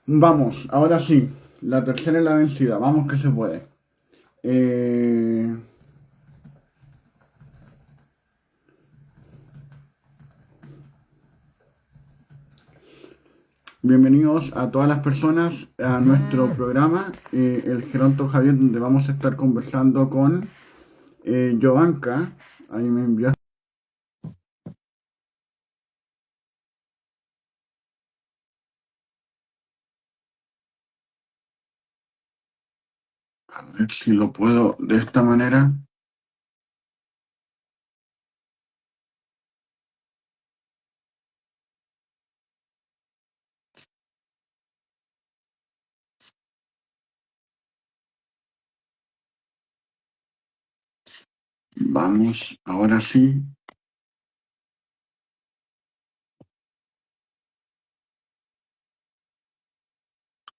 Vamos, ahora sí. La tercera es la vencida. Vamos que se puede. Eh, Bienvenidos a todas las personas a nuestro programa, el Geronto Javier, donde vamos a estar conversando con Jovanka. Ahí me envió. A ver si lo puedo de esta manera. Vamos, ahora sí.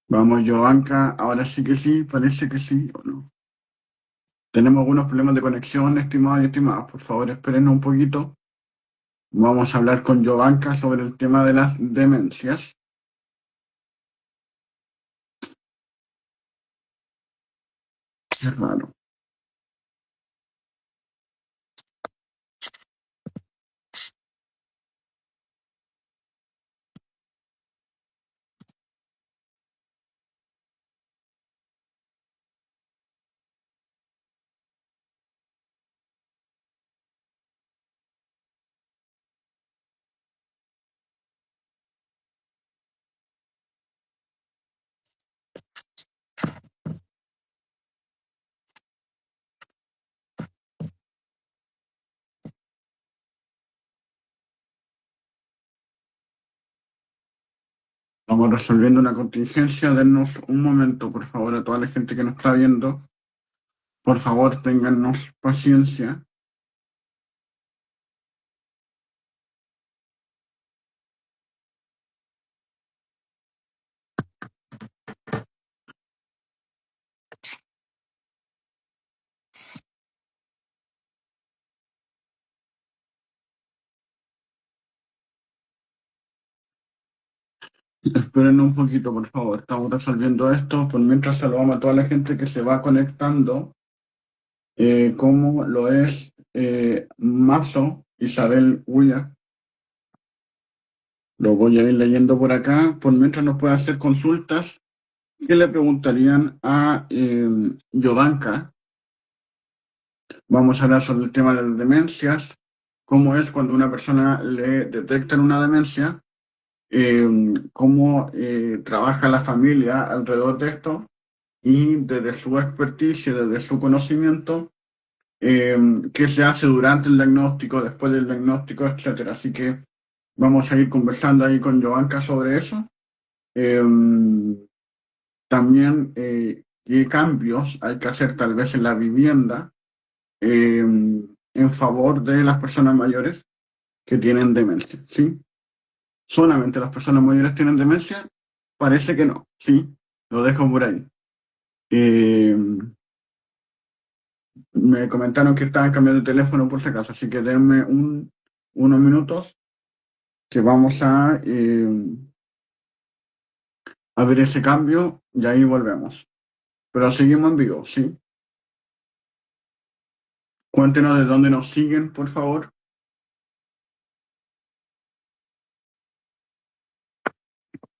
Vamos, Jovanka. Ahora sí que sí, parece que sí o no. Tenemos algunos problemas de conexión, estimados y estimadas. Por favor, esperen un poquito. Vamos a hablar con Jovanka sobre el tema de las demencias. Qué raro. Vamos resolviendo una contingencia. Denos un momento, por favor, a toda la gente que nos está viendo. Por favor, téngannos paciencia. Esperen un poquito, por favor. Estamos resolviendo esto. Por mientras saludamos a toda la gente que se va conectando, como lo es Mazo, Isabel Huya. Lo voy a ir leyendo por acá. Por mientras nos puede hacer consultas que le preguntarían a Jovanka. Vamos a hablar sobre el tema de las demencias, cómo es cuando una persona le detectan una demencia, cómo trabaja la familia alrededor de esto y desde su experticia, desde su conocimiento, eh, qué se hace durante el diagnóstico, después del diagnóstico, etcétera. Así que vamos a ir conversando ahí con Jovanka sobre eso. Eh, También qué cambios hay que hacer tal vez en la vivienda en favor de las personas mayores que tienen demencia, ¿sí? ¿Solamente las personas mayores tienen demencia? Parece que no, ¿sí? Lo dejo por ahí. Eh, Me comentaron que estaban cambiando de teléfono por si acaso, así que denme unos minutos que vamos a ver ese cambio y ahí volvemos. Pero seguimos en vivo, ¿sí? Cuéntenos de dónde nos siguen, por favor.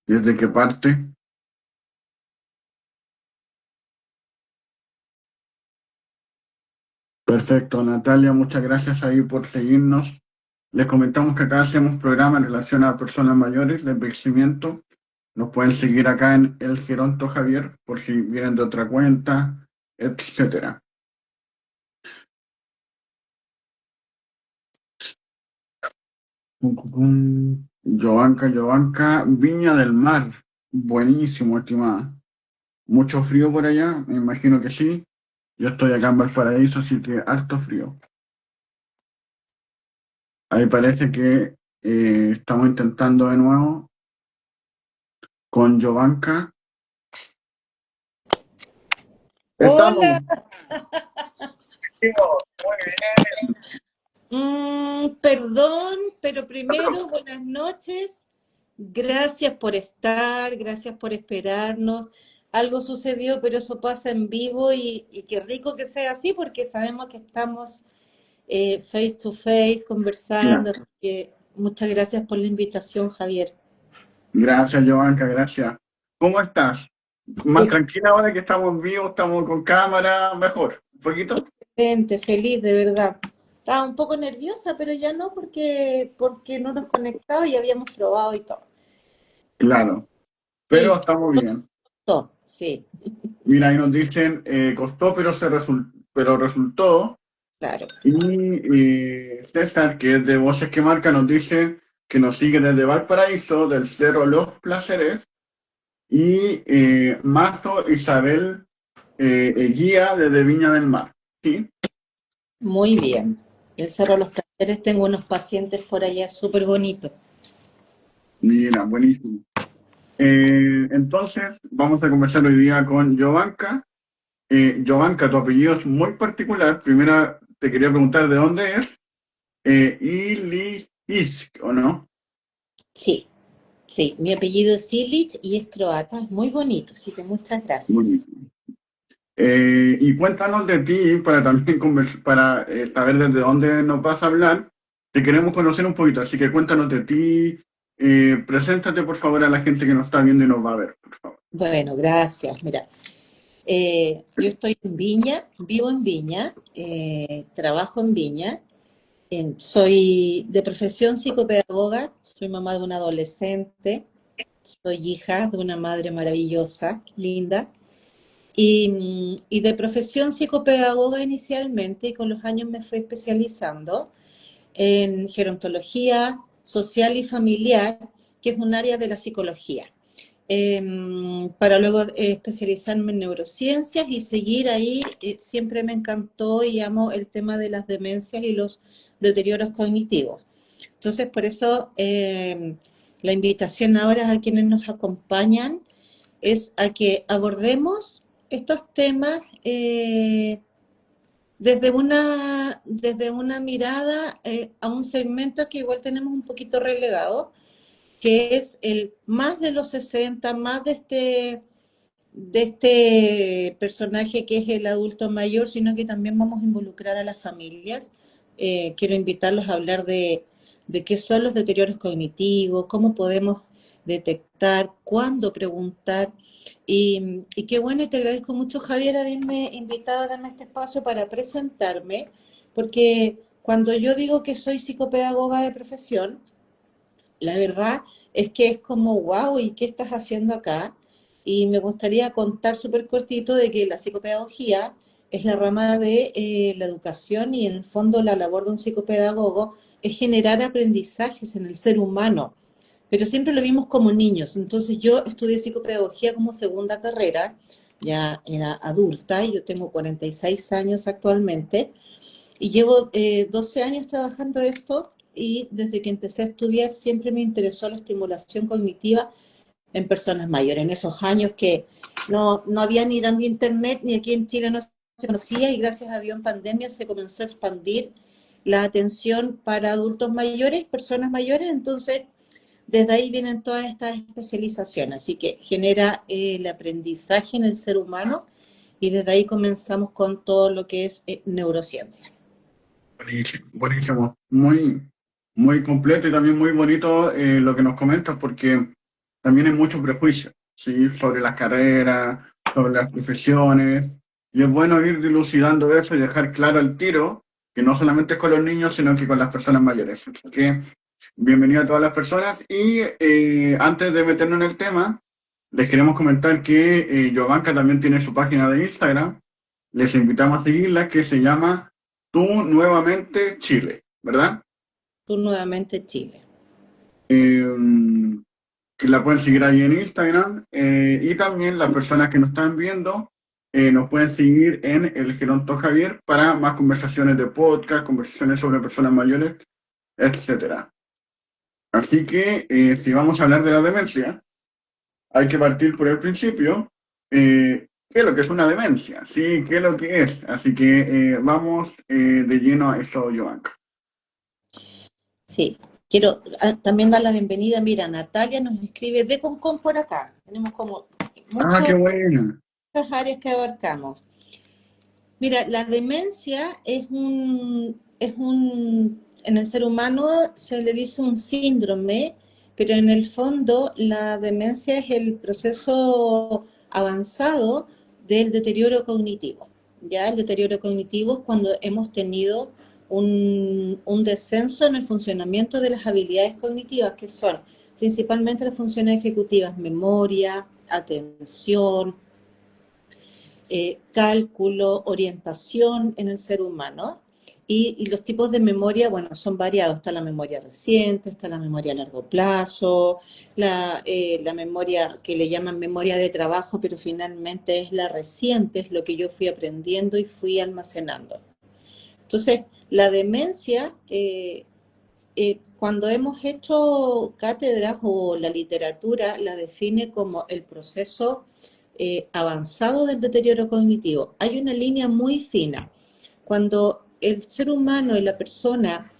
¿Desde qué parte? Perfecto, Natalia, muchas gracias ahí por seguirnos. Les comentamos que acá hacemos programas en relación a personas mayores de envejecimiento. Nos pueden seguir acá en El Geronto Javier por si vienen de otra cuenta, etcétera. Jovanka, Viña del Mar. Buenísimo, estimada. ¿Mucho frío por allá? Me imagino que sí. Yo estoy acá en Valparaíso, así que harto frío. Ahí parece que estamos intentando de nuevo con Jovanka. Estamos. Hola. Perdón, pero primero, buenas noches. Gracias por estar, gracias por esperarnos. Algo sucedió, pero eso pasa en vivo y qué rico que sea así porque sabemos que estamos face to face conversando. Claro. Así que muchas gracias por la invitación, Javier. Gracias, Joanca, gracias. ¿Cómo estás? Más tranquila ahora que estamos vivos, estamos con cámara, mejor. ¿Un poquito? Excelente, feliz, de verdad. Estaba un poco nerviosa, pero ya no porque no nos conectaba y habíamos probado y todo. Claro, pero Sí, estamos bien. todo, sí, Mira, ahí nos dicen, costó, pero resultó. claro. Y César, que es de Voces que Marca, nos dice que nos sigue desde Valparaíso, del Cerro Los Placeres. Y Mazo Isabel Eguía desde Viña del Mar. ¿Sí? Muy bien. El Cerro de los Placeres, tengo unos pacientes por allá súper bonitos. Mira, buenísimo. Entonces, vamos a conversar hoy día con Jovanka. Jovanka, tu apellido es muy particular. Primero te quería preguntar de dónde es. Ilisk, ¿o no? Sí, sí, mi apellido es Silic y es croata, es muy bonito, así que muchas gracias. Buenísimo. Y cuéntanos de ti para también para saber desde dónde nos vas a hablar. Te queremos conocer un poquito, así que cuéntanos de ti. Preséntate por favor a la gente que nos está viendo y nos va a ver, por favor. Bueno, gracias. Mira, yo estoy en Viña, vivo en Viña, trabajo en Viña, soy de profesión psicopedagoga, soy mamá de un adolescente, soy hija de una madre maravillosa, linda, y de profesión psicopedagoga inicialmente, y con los años me fui especializando en gerontología social y familiar, que es un área de la psicología, para luego especializarme en neurociencias y seguir ahí. Siempre me encantó y amo el tema de las demencias y los deterioros cognitivos. Entonces, por eso la invitación ahora a quienes nos acompañan es a que abordemos estos temas desde una mirada a un segmento que igual tenemos un poquito relegado, que es el más de los 60, más de este personaje que es el adulto mayor, sino que también vamos a involucrar a las familias. Quiero invitarlos a hablar de qué son los deterioros cognitivos, cómo podemos detectar, cuándo preguntar. Y qué bueno, y te agradezco mucho, Javier, haberme invitado a darme este espacio para presentarme, porque cuando yo digo que soy psicopedagoga de profesión, la verdad es que es como, wow, ¿y qué estás haciendo acá? Y me gustaría contar súper cortito de que la psicopedagogía es la rama de la educación y en el fondo la labor de un psicopedagogo es generar aprendizajes en el ser humano, pero siempre lo vimos como niños. Entonces yo estudié psicopedagogía como segunda carrera, ya era adulta, y yo tengo 46 años actualmente, y llevo 12 años trabajando esto y desde que empecé a estudiar siempre me interesó la estimulación cognitiva en personas mayores. En esos años que no había ni de internet, ni aquí en Chile no se conocía y gracias a Dios en pandemia se comenzó a expandir la atención para adultos mayores, personas mayores. Entonces desde ahí vienen todas estas especializaciones, así que genera el aprendizaje en el ser humano y desde ahí comenzamos con todo lo que es neurociencia. Buenísimo, buenísimo. Muy completo y también muy bonito lo que nos comentas porque también hay mucho prejuicio, ¿sí? Sobre las carreras, sobre las profesiones. Y es bueno ir dilucidando eso y dejar claro al tiro que no solamente es con los niños, sino que con las personas mayores. Así que bienvenido a todas las personas. Y antes de meternos en el tema, les queremos comentar que Jovanka también tiene su página de Instagram. Les invitamos a seguirla, que se llama Tú Nuevamente Chile, ¿verdad? Tú nuevamente Chile. Eh, que la pueden seguir ahí en Instagram. Y también las personas que nos están viendo nos pueden seguir en El Geronto Javier para más conversaciones de podcast, conversaciones sobre personas mayores, etcétera. Así que si vamos a hablar de la demencia, hay que partir por el principio. ¿Qué es lo que es una demencia? Sí, ¿qué es lo que es? Así que vamos de lleno a esto, Joanca. Sí. Quiero también dar la bienvenida, mira, Natalia nos escribe de Concón por acá. Tenemos como Ah, muchas qué buena. áreas que abarcamos. Mira, la demencia en el ser humano se le dice un síndrome, pero en el fondo la demencia es el proceso avanzado del deterioro cognitivo. Ya el deterioro cognitivo es cuando hemos tenido un descenso en el funcionamiento de las habilidades cognitivas, que son principalmente las funciones ejecutivas, memoria, atención, cálculo, orientación en el ser humano. Y los tipos de memoria, bueno, son variados. Está la memoria reciente, está la memoria a largo plazo, la memoria que le llaman memoria de trabajo, pero finalmente es la reciente, es lo que yo fui aprendiendo y fui almacenando. Entonces, la demencia, cuando hemos hecho cátedras o la literatura, la define como el proceso avanzado del deterioro cognitivo. Hay una línea muy fina. Cuando el ser humano y la persona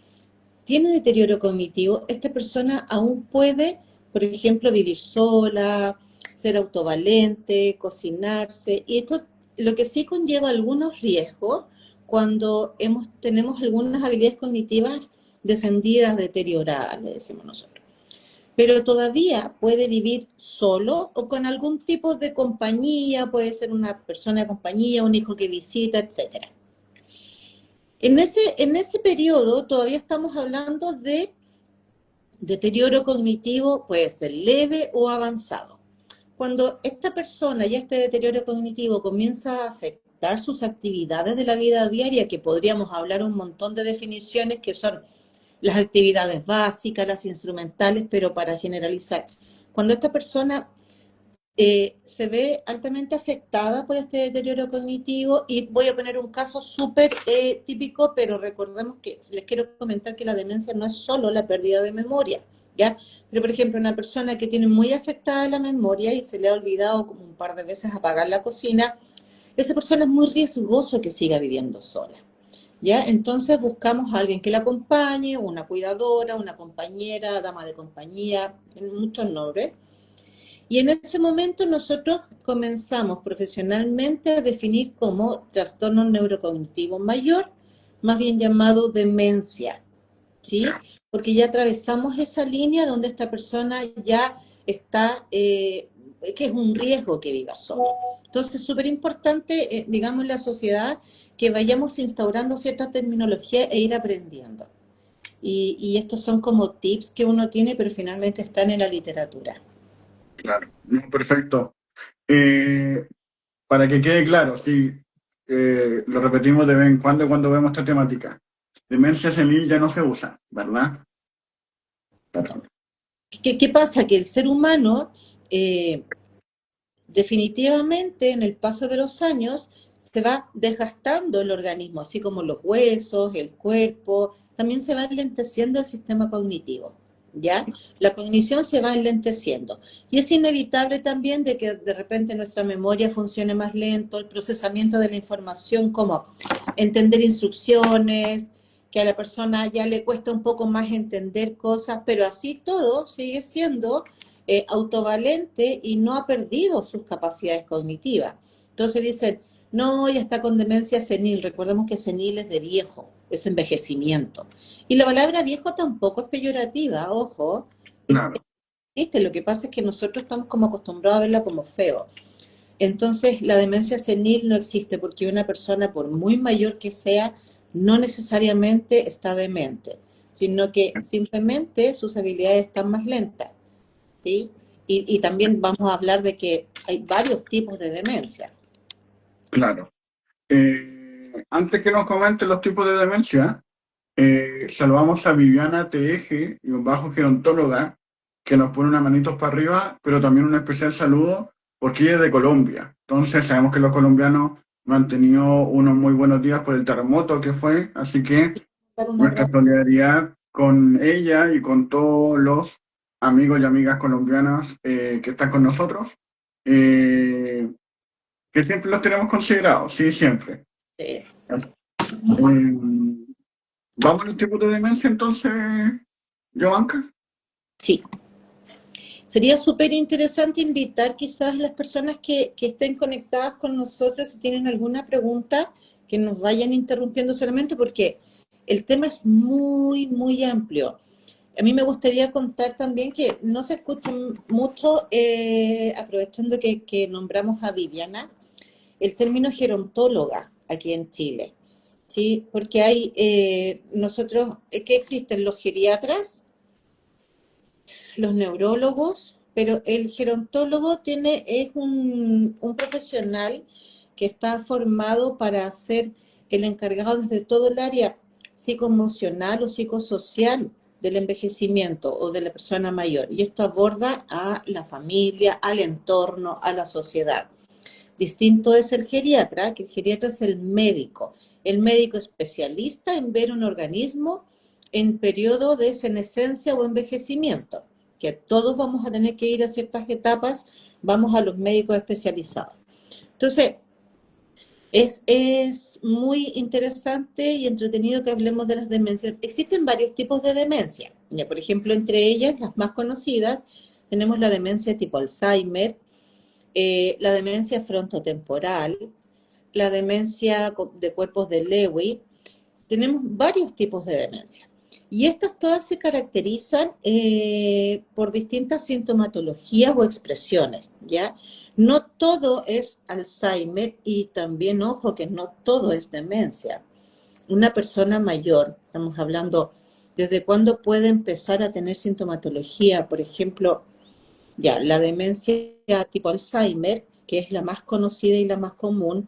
tiene deterioro cognitivo, esta persona aún puede, por ejemplo, vivir sola, ser autovalente, cocinarse, y esto lo que sí conlleva algunos riesgos cuando tenemos algunas habilidades cognitivas descendidas, deterioradas, le decimos nosotros. Pero todavía puede vivir solo o con algún tipo de compañía, puede ser una persona de compañía, un hijo que visita, etcétera. En ese periodo todavía estamos hablando de deterioro cognitivo, puede ser leve o avanzado. Cuando esta persona ya este deterioro cognitivo comienza a afectar sus actividades de la vida diaria, que podríamos hablar un montón de definiciones que son las actividades básicas, las instrumentales, pero para generalizar. Cuando esta persona se ve altamente afectada por este deterioro cognitivo, y voy a poner un caso súper típico, pero recordemos que les quiero comentar que la demencia no es solo la pérdida de memoria, ¿ya? Pero, por ejemplo, una persona que tiene muy afectada la memoria y se le ha olvidado como un par de veces apagar la cocina, esa persona es muy riesgoso que siga viviendo sola. ¿Ya? Entonces buscamos a alguien que la acompañe, una cuidadora, una compañera, dama de compañía, en muchos nombres. Y en ese momento nosotros comenzamos profesionalmente a definir como trastorno neurocognitivo mayor, más bien llamado demencia, ¿sí? Porque ya atravesamos esa línea donde esta persona ya está, que es un riesgo que viva solo. Entonces, es súper importante, digamos, en la sociedad que vayamos instaurando cierta terminología e ir aprendiendo. Y estos son como tips que uno tiene, pero finalmente están en la literatura. Claro, no, perfecto. Eh, para que quede claro, sí, lo repetimos de vez en cuando vemos esta temática. Demencia senil ya no se usa, ¿verdad? Claro. ¿Qué pasa? Que el ser humano, eh, definitivamente, en el paso de los años, se va desgastando el organismo, así como los huesos, el cuerpo, también se va enlenteciendo el sistema cognitivo, ¿ya? La cognición se va enlenteciendo. Y es inevitable también de que de repente nuestra memoria funcione más lento, el procesamiento de la información, como entender instrucciones, que a la persona ya le cuesta un poco más entender cosas, pero así todo sigue siendo autovalente y no ha perdido sus capacidades cognitivas. Entonces dicen, no, ya está con demencia senil. Recordemos que senil es de viejo, es envejecimiento. Y la palabra viejo tampoco es peyorativa, ojo, Claro, existe. Lo que pasa es que nosotros estamos como acostumbrados a verla como feo. Entonces, la demencia senil no existe porque una persona, por muy mayor que sea, no necesariamente está demente, sino que simplemente sus habilidades están más lentas, ¿sí? Y también vamos a hablar de que hay varios tipos de demencia. claro. Antes que nos comenten los tipos de demencia, saludamos a Viviana Teje, y un bajo gerontóloga, que nos pone unas manitos para arriba, pero también un especial saludo porque ella es de Colombia. Entonces sabemos que los colombianos no han tenido unos muy buenos días por el terremoto que fue, así que Dar un nuestra abrazo. solidaridad con ella y con todos los amigos y amigas colombianas que están con nosotros, eh, que siempre los tenemos considerados, sí, siempre. Sí. Vamos a los tipos de demencia entonces, Joanca. Sí. Sería súper interesante invitar quizás a las personas que estén conectadas con nosotros, si tienen alguna pregunta, que nos vayan interrumpiendo solamente porque el tema es muy, muy amplio. A mí me gustaría contar también que no se escucha mucho, aprovechando que nombramos a Viviana, el término gerontóloga aquí en Chile, ¿sí? Porque hay, nosotros, ¿qué existen? Los geriatras, los neurólogos, pero el gerontólogo es un profesional que está formado para ser el encargado desde todo el área psicoemocional o psicosocial del envejecimiento o de la persona mayor. Y esto aborda a la familia, al entorno, a la sociedad. Distinto es el geriatra, que el geriatra es el médico especialista en ver un organismo en periodo de senescencia o envejecimiento, que todos vamos a tener que ir a ciertas etapas, vamos a los médicos especializados. Entonces, es muy interesante y entretenido que hablemos de las demencias. Existen varios tipos de demencia. Ya, por ejemplo, entre ellas, las más conocidas, tenemos la demencia tipo Alzheimer, la demencia frontotemporal, la demencia de cuerpos de Lewy. Tenemos varios tipos de demencia. Y estas todas se caracterizan por distintas sintomatologías o expresiones, ¿ya? No todo es Alzheimer y también, ojo, que no todo es demencia. Una persona mayor, estamos hablando, ¿desde cuándo puede empezar a tener sintomatología? Por ejemplo, ya, la demencia tipo Alzheimer, que es la más conocida y la más común,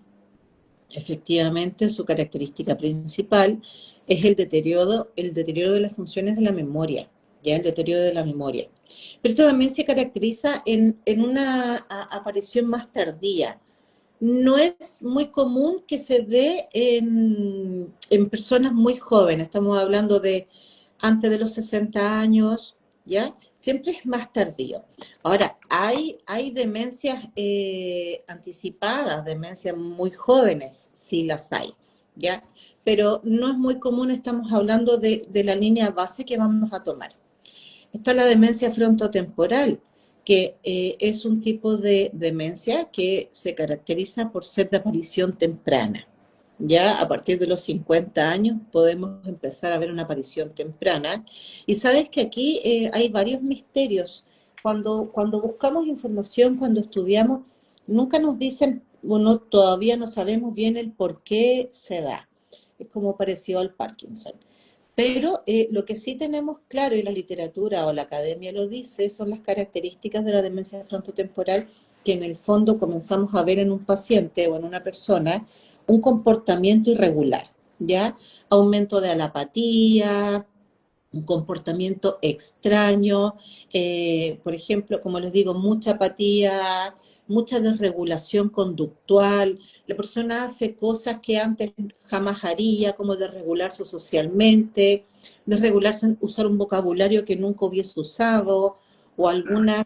efectivamente su característica principal es el deterioro de las funciones de la memoria, ya el deterioro de la memoria. Pero esto también se caracteriza en una aparición más tardía. No es muy común que se dé en personas muy jóvenes, estamos hablando de antes de los 60 años, ¿ya? Siempre es más tardío. Ahora, hay demencias anticipadas, demencias muy jóvenes, sí las hay, ¿ya? Pero no es muy común, estamos hablando de la línea base que vamos a tomar. Está la demencia frontotemporal, que es un tipo de demencia que se caracteriza por ser de aparición temprana. Ya a partir de los 50 años podemos empezar a ver una aparición temprana. Y sabes que aquí hay varios misterios. Cuando buscamos información, cuando estudiamos, nunca nos dicen, bueno, todavía no sabemos bien el por qué se da. Es como parecido al Parkinson. Pero lo que sí tenemos claro, y la literatura o la academia lo dice, son las características de la demencia frontotemporal que en el fondo comenzamos a ver en un paciente o en una persona un comportamiento irregular, ¿ya? Aumento de la apatía, un comportamiento extraño, por ejemplo, como les digo, mucha apatía, mucha desregulación conductual, la persona hace cosas que antes jamás haría, como desregularse socialmente, desregularse, usar un vocabulario que nunca hubiese usado, o algunas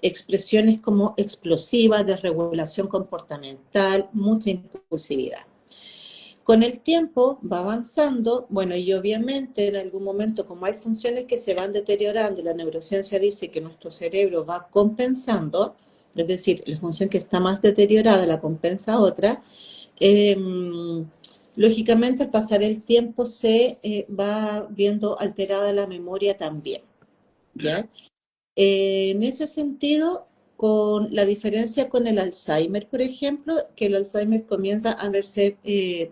expresiones como explosivas, desregulación comportamental, mucha impulsividad. Con el tiempo va avanzando, bueno, y obviamente en algún momento, como hay funciones que se van deteriorando, y la neurociencia dice que nuestro cerebro va compensando, es decir, la función que está más deteriorada la compensa otra, eh, lógicamente al pasar el tiempo se va viendo alterada la memoria también, ¿ya? En ese sentido, con la diferencia con el Alzheimer, por ejemplo, que el Alzheimer comienza a verse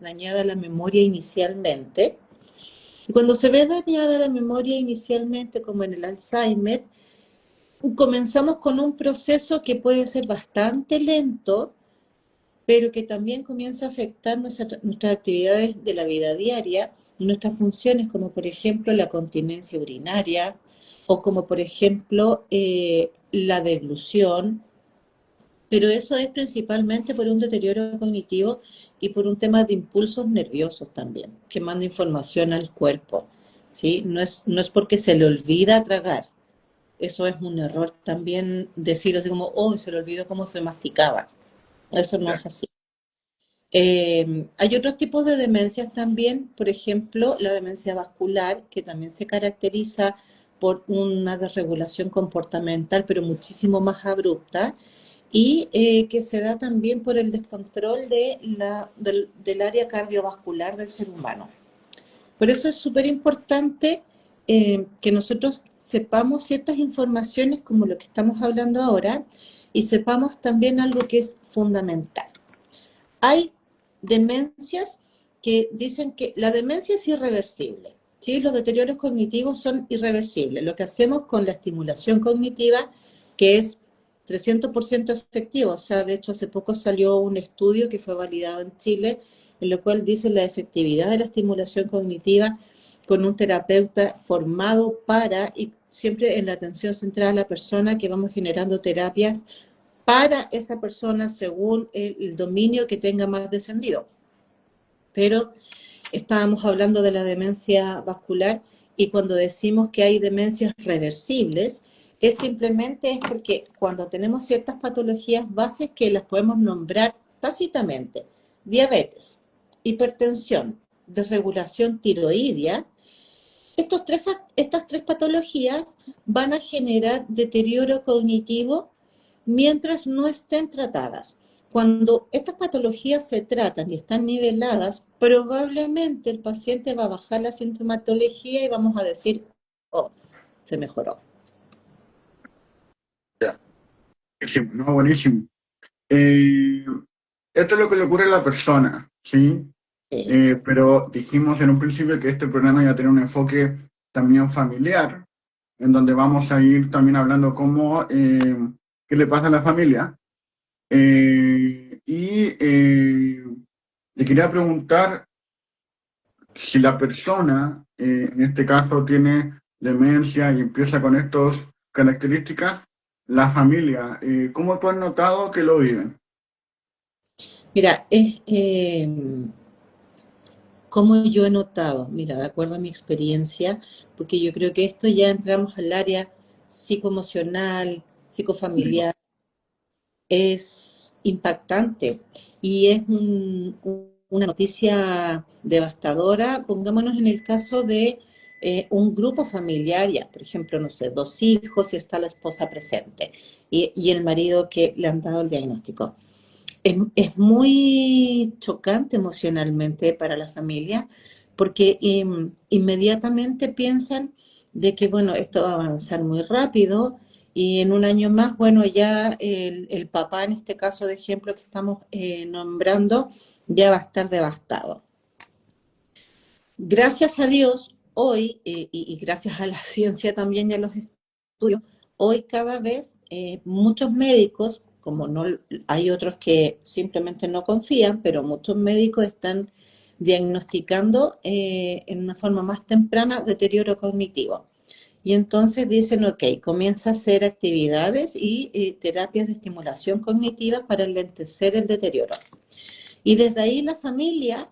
dañada la memoria inicialmente. Y cuando se ve dañada la memoria inicialmente, como en el Alzheimer, comenzamos con un proceso que puede ser bastante lento, pero que también comienza a afectar nuestras actividades de la vida diaria, nuestras funciones, como por ejemplo la continencia urinaria, o como por ejemplo la deglución, pero eso es principalmente por un deterioro cognitivo y por un tema de impulsos nerviosos también, que manda información al cuerpo, ¿sí? No es porque se le olvida tragar, eso es un error también decirlo así como, oh, se le olvidó cómo se masticaba, eso no Ya. es así. Hay otros tipos de demencias también, por ejemplo, la demencia vascular, que también se caracteriza por una desregulación comportamental, pero muchísimo más abrupta, y que se da también por el descontrol del área cardiovascular del ser humano. Por eso es súper importante que nosotros sepamos ciertas informaciones como lo que estamos hablando ahora y sepamos también algo que es fundamental. Hay demencias que dicen que la demencia es irreversible, ¿sí? Los deterioros cognitivos son irreversibles. Lo que hacemos con la estimulación cognitiva, que es 300% efectivo, o sea, de hecho hace poco salió un estudio que fue validado en Chile, en lo cual dice la efectividad de la estimulación cognitiva con un terapeuta formado para, y siempre en la atención central a la persona, que vamos generando terapias para esa persona según el dominio que tenga más descendido. Pero estábamos hablando de la demencia vascular y cuando decimos que hay demencias reversibles, es simplemente porque cuando tenemos ciertas patologías bases que las podemos nombrar tácitamente, diabetes, hipertensión, desregulación tiroidea, estas tres patologías van a generar deterioro cognitivo mientras no estén tratadas. Cuando estas patologías se tratan y están niveladas, probablemente el paciente va a bajar la sintomatología y vamos a decir, oh, se mejoró. Ya. Sí, no, buenísimo. Eh, Esto es lo que le ocurre a la persona, ¿sí? Sí. Pero dijimos en un principio que este programa iba a tener un enfoque también familiar, en donde vamos a ir también hablando cómo, qué le pasa a la familia. Le quería preguntar si la persona, en este caso, tiene demencia y empieza con estas características, la familia, ¿cómo tú has notado que lo viven? Mira, como yo he notado, mira, de acuerdo a mi experiencia, porque yo creo que esto ya entramos al área psicoemocional, psicofamiliar, es impactante y es una noticia devastadora. Pongámonos en el caso de un grupo familiar, ya, por ejemplo, no sé, dos hijos y está la esposa presente y el marido que le han dado el diagnóstico. Es muy chocante emocionalmente para la familia porque inmediatamente piensan de que, bueno, esto va a avanzar muy rápido y en un año más, bueno, ya el papá, en este caso de ejemplo que estamos nombrando, ya va a estar devastado. Gracias a Dios, hoy, y gracias a la ciencia también y a los estudios, hoy cada vez muchos médicos, como no hay otros que simplemente no confían, pero muchos médicos están diagnosticando en una forma más temprana deterioro cognitivo. Y entonces dicen, ok, comienza a hacer actividades y terapias de estimulación cognitiva para enlentecer el deterioro. Y desde ahí la familia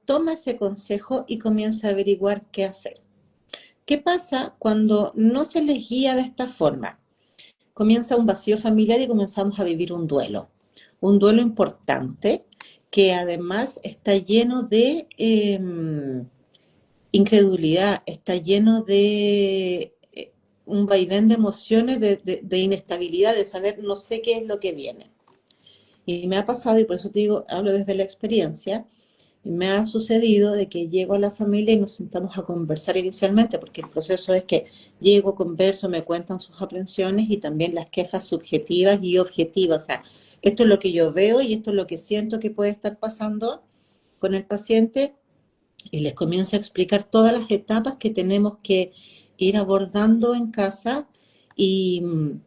toma ese consejo y comienza a averiguar qué hacer. ¿Qué pasa cuando no se les guía de esta forma? Comienza un vacío familiar y comenzamos a vivir un duelo importante que además está lleno de incredulidad, está lleno de un vaivén de emociones, de inestabilidad, de saber no sé qué es lo que viene. Y me ha pasado, y por eso te digo, hablo desde la experiencia, y me ha sucedido de que llego a la familia y nos sentamos a conversar inicialmente, porque el proceso es que llego, converso, me cuentan sus aprensiones y también las quejas subjetivas y objetivas. O sea, esto es lo que yo veo y esto es lo que siento que puede estar pasando con el paciente y les comienzo a explicar todas las etapas que tenemos que ir abordando en casa y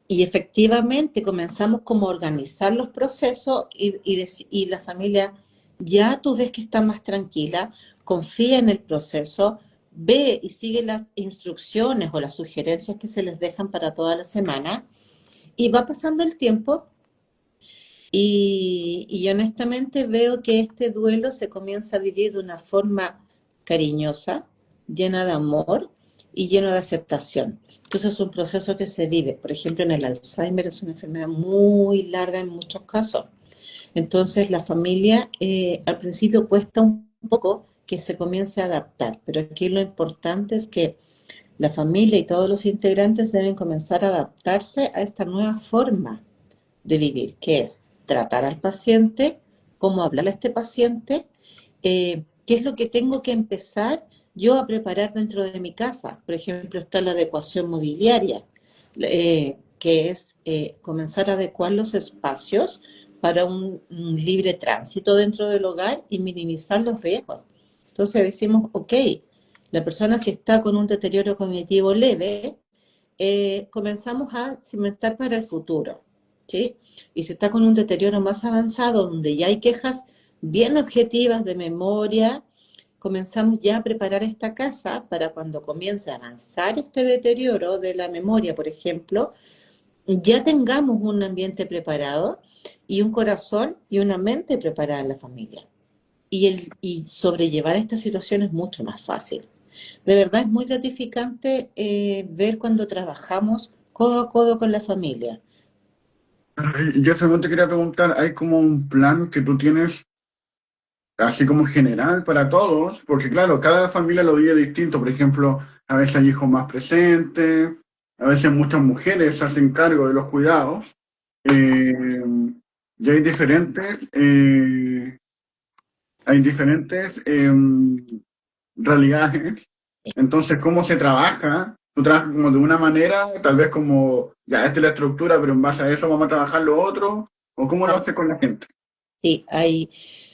efectivamente comenzamos como a organizar los procesos y la familia ya tú ves que está más tranquila, confía en el proceso, ve y sigue las instrucciones o las sugerencias que se les dejan para toda la semana y va pasando el tiempo y honestamente veo que este duelo se comienza a vivir de una forma cariñosa, llena de amor y lleno de aceptación. Entonces es un proceso que se vive. Por ejemplo, en el Alzheimer es una enfermedad muy larga en muchos casos. Entonces la familia al principio cuesta un poco que se comience a adaptar, pero aquí lo importante es que la familia y todos los integrantes deben comenzar a adaptarse a esta nueva forma de vivir, que es tratar al paciente, cómo hablarle a este paciente, qué es lo que tengo que empezar yo a preparar dentro de mi casa. Por ejemplo, está la adecuación mobiliaria, que es comenzar a adecuar los espacios para un libre tránsito dentro del hogar y minimizar los riesgos. Entonces decimos, ok, la persona si está con un deterioro cognitivo leve, comenzamos a cimentar para el futuro, ¿sí? Y si está con un deterioro más avanzado, donde ya hay quejas bien objetivas de memoria, comenzamos ya a preparar esta casa para cuando comience a avanzar este deterioro de la memoria, por ejemplo, ya tengamos un ambiente preparado y un corazón y una mente preparada en la familia. Y sobrellevar esta situación es mucho más fácil. De verdad es muy gratificante ver cuando trabajamos codo a codo con la familia. Ay, yo solamente quería preguntar, ¿hay como un plan que tú tienes así como general para todos? Porque claro, cada familia lo vive distinto. Por ejemplo, a veces hay hijos más presentes, a veces muchas mujeres se hacen cargo de los cuidados. eh, y hay diferentes realidades. Entonces, ¿cómo se trabaja? Tú trabajas como de una manera, tal vez como, ya, esta es la estructura, pero en base a eso vamos a trabajar lo otro, o cómo lo hace con la gente. Sí, o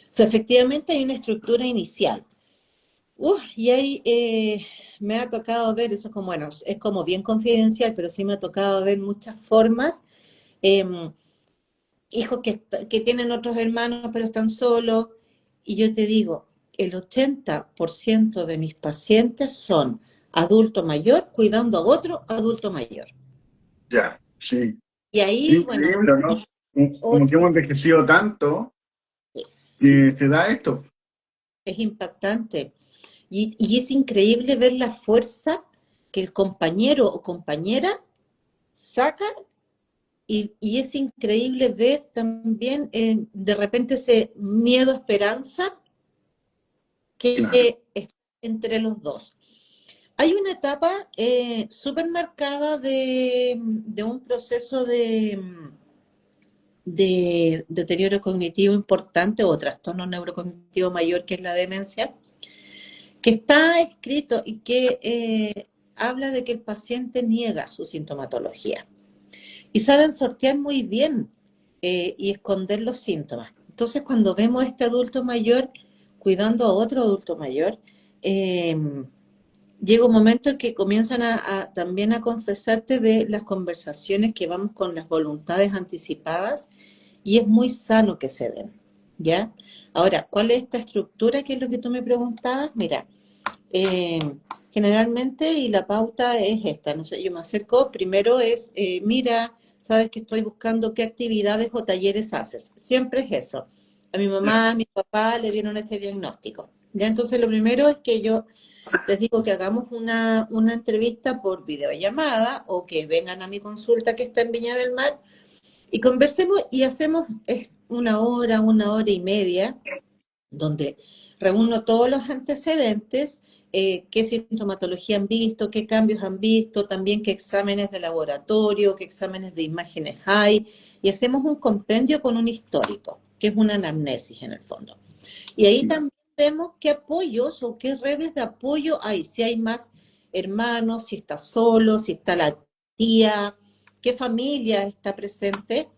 sea, efectivamente hay una estructura inicial. Y ahí me ha tocado ver, eso es como, bueno, es como bien confidencial, pero sí me ha tocado ver muchas formas. em, Hijos que tienen otros hermanos pero están solos. Y yo te digo, el 80% de mis pacientes son adulto mayor cuidando a otro adulto mayor. Ya, sí. Y ahí, bueno, Increíble, ¿no? Como que hemos otros, envejecido tanto que se da esto. es impactante. Y es increíble ver la fuerza que el compañero o compañera saca y es increíble ver también de repente ese miedo, esperanza Claro. que está entre los dos. Hay una etapa súper marcada de un proceso de deterioro cognitivo importante o trastorno neurocognitivo mayor que es la demencia, que está escrito y que habla de que el paciente niega su sintomatología y saben sortear muy bien y esconder los síntomas. Entonces, cuando vemos a este adulto mayor cuidando a otro adulto mayor, eh, llega un momento en que comienzan también a confesarte de las conversaciones que vamos con las voluntades anticipadas y es muy sano que se den, ¿ya? Ahora, ¿cuál es esta estructura? ¿Qué es lo que tú me preguntabas? Mira, eh, generalmente y la pauta es esta, no sé, yo me acerco, primero es, mira, sabes que estoy buscando qué actividades o talleres haces, siempre es eso. A mi mamá, a mi papá le dieron este diagnóstico. Ya entonces lo primero es que yo les digo que hagamos una entrevista por videollamada o que vengan a mi consulta que está en Viña del Mar y conversemos y hacemos una hora y media, donde reúno todos los antecedentes, qué sintomatología han visto, qué cambios han visto, también qué exámenes de laboratorio, qué exámenes de imágenes hay, y hacemos un compendio con un histórico, que es una anamnesis en el fondo. Y ahí también vemos qué apoyos o qué redes de apoyo hay, si hay más hermanos, si está solo, si está la tía, qué familia está presente.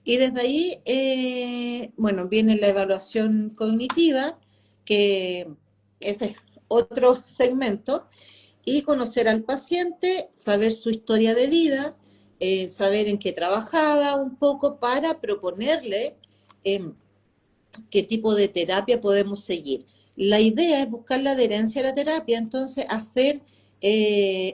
Y desde ahí, bueno, viene la evaluación cognitiva, que ese es otro segmento, y conocer al paciente, saber su historia de vida, saber en qué trabajaba un poco para proponerle eh, qué tipo de terapia podemos seguir. La idea es buscar la adherencia a la terapia, entonces hacer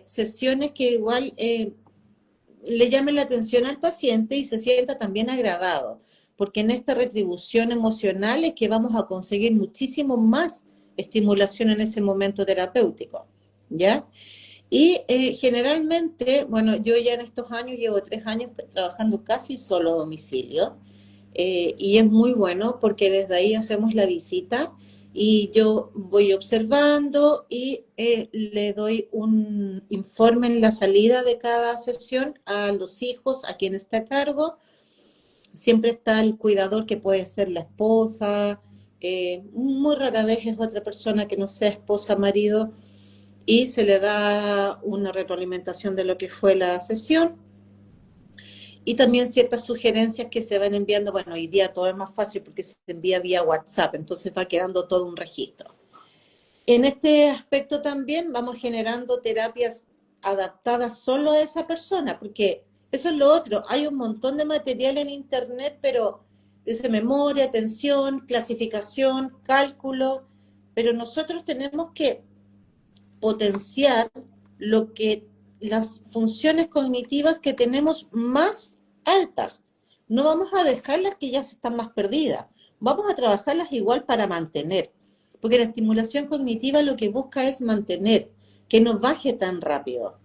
sesiones que igual le llamen la atención al paciente y se sienta también agradado, porque en esta retribución emocional es que vamos a conseguir muchísimo más estimulación en ese momento terapéutico, ¿ya? Y generalmente, bueno, yo ya en estos años llevo 3 años trabajando casi solo a domicilio, y es muy bueno porque desde ahí hacemos la visita y yo voy observando y le doy un informe en la salida de cada sesión a los hijos, a quien está a cargo. Siempre está el cuidador que puede ser la esposa, muy rara vez es otra persona que no sea esposa, marido, y se le da una retroalimentación de lo que fue la sesión y también ciertas sugerencias que se van enviando. Bueno, hoy día todo es más fácil porque se envía vía WhatsApp, entonces va quedando todo un registro. En este aspecto también vamos generando terapias adaptadas solo a esa persona, porque eso es lo otro. Hay un montón de material en internet, pero dice memoria, atención, clasificación, cálculo, pero nosotros tenemos que potenciar lo que las funciones cognitivas que tenemos más altas. No vamos a dejar las que ya están más perdidas. Vamos a trabajarlas igual para mantener. Porque la estimulación cognitiva lo que busca es mantener, que no baje tan rápido.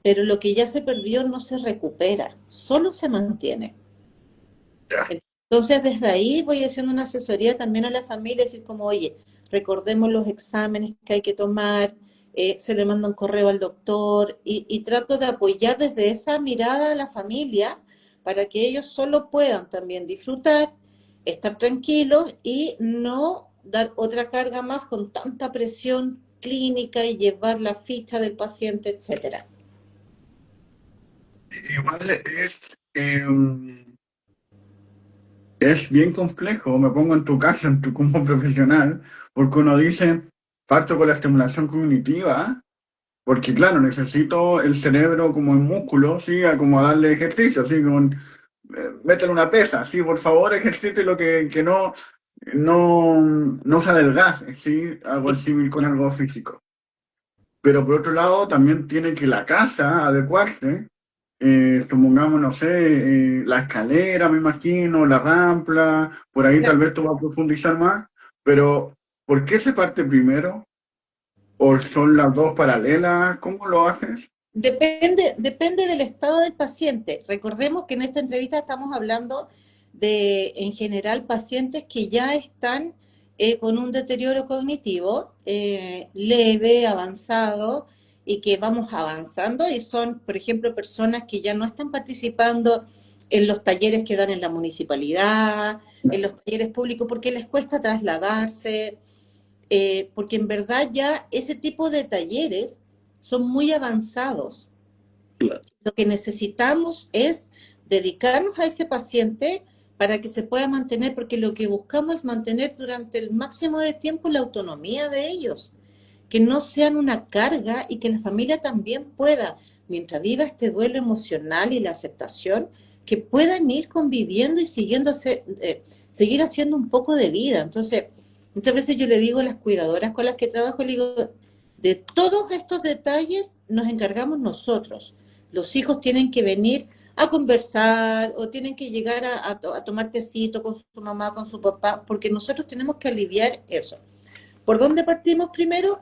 Pero lo que ya se perdió no se recupera, solo se mantiene. Ya. Entonces, desde ahí voy haciendo una asesoría también a la familia, decir como, oye, recordemos los exámenes que hay que tomar, se le manda un correo al doctor y trato de apoyar desde esa mirada a la familia para que ellos solo puedan también disfrutar, estar tranquilos y no dar otra carga más con tanta presión clínica y llevar la ficha del paciente, etcétera. Igual es bien complejo, me pongo en tu caso, en tu como profesional, porque uno dice, parto con la estimulación cognitiva, porque claro, necesito el cerebro como el músculo, sí, a como a darle ejercicio, sí, con, métele una pesa, sí, por favor, ejercite lo que no se adelgace, sí, algo así con algo físico. Pero por otro lado, también tiene que la casa adecuarse. Supongamos, no sé, la escalera, me imagino, la rampa, por ahí tal vez tú vas a profundizar más, pero ¿por qué se parte primero? ¿O son las dos paralelas? ¿Cómo lo haces? Depende del estado del paciente. Recordemos que en esta entrevista estamos hablando de, en general, pacientes que ya están con un deterioro cognitivo leve, avanzado, y que vamos avanzando y son, por ejemplo, personas que ya no están participando en los talleres que dan en la municipalidad, en los talleres públicos, porque les cuesta trasladarse, porque en verdad ya ese tipo de talleres son muy avanzados. Lo que necesitamos es dedicarnos a ese paciente para que se pueda mantener, porque lo que buscamos es mantener durante el máximo de tiempo la autonomía de ellos, que no sean una carga y que la familia también pueda, mientras viva este duelo emocional y la aceptación, que puedan ir conviviendo y seguir haciendo un poco de vida. Entonces, muchas veces yo le digo a las cuidadoras con las que trabajo, le digo, de todos estos detalles nos encargamos nosotros. Los hijos tienen que venir a conversar o tienen que llegar a tomar tecito con su mamá, con su papá, porque nosotros tenemos que aliviar eso. ¿Por dónde partimos primero?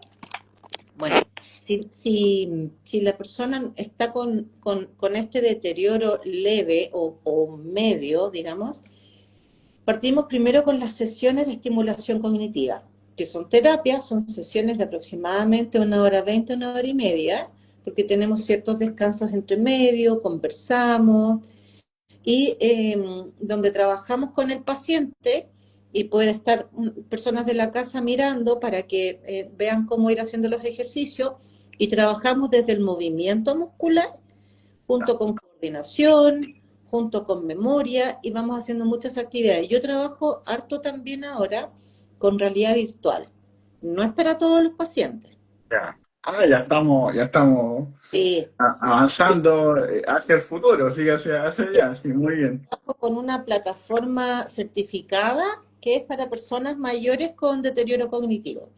Bueno, si la persona está con este deterioro leve o medio, digamos, partimos primero con las sesiones de estimulación cognitiva, que son terapias, son sesiones de aproximadamente 1 hora 20, 1 hora y media, porque tenemos ciertos descansos entre medio, conversamos, y donde trabajamos con el paciente y puede estar personas de la casa mirando para que vean cómo ir haciendo los ejercicios y trabajamos desde el movimiento muscular junto con coordinación, junto con memoria y vamos haciendo muchas actividades. Yo trabajo harto también ahora con realidad virtual. No es para todos los pacientes. Ya. Ah, ya estamos Sí, avanzando hacia el futuro, sí, hacia allá, sí, muy bien. con una plataforma certificada que es para personas mayores con deterioro cognitivo.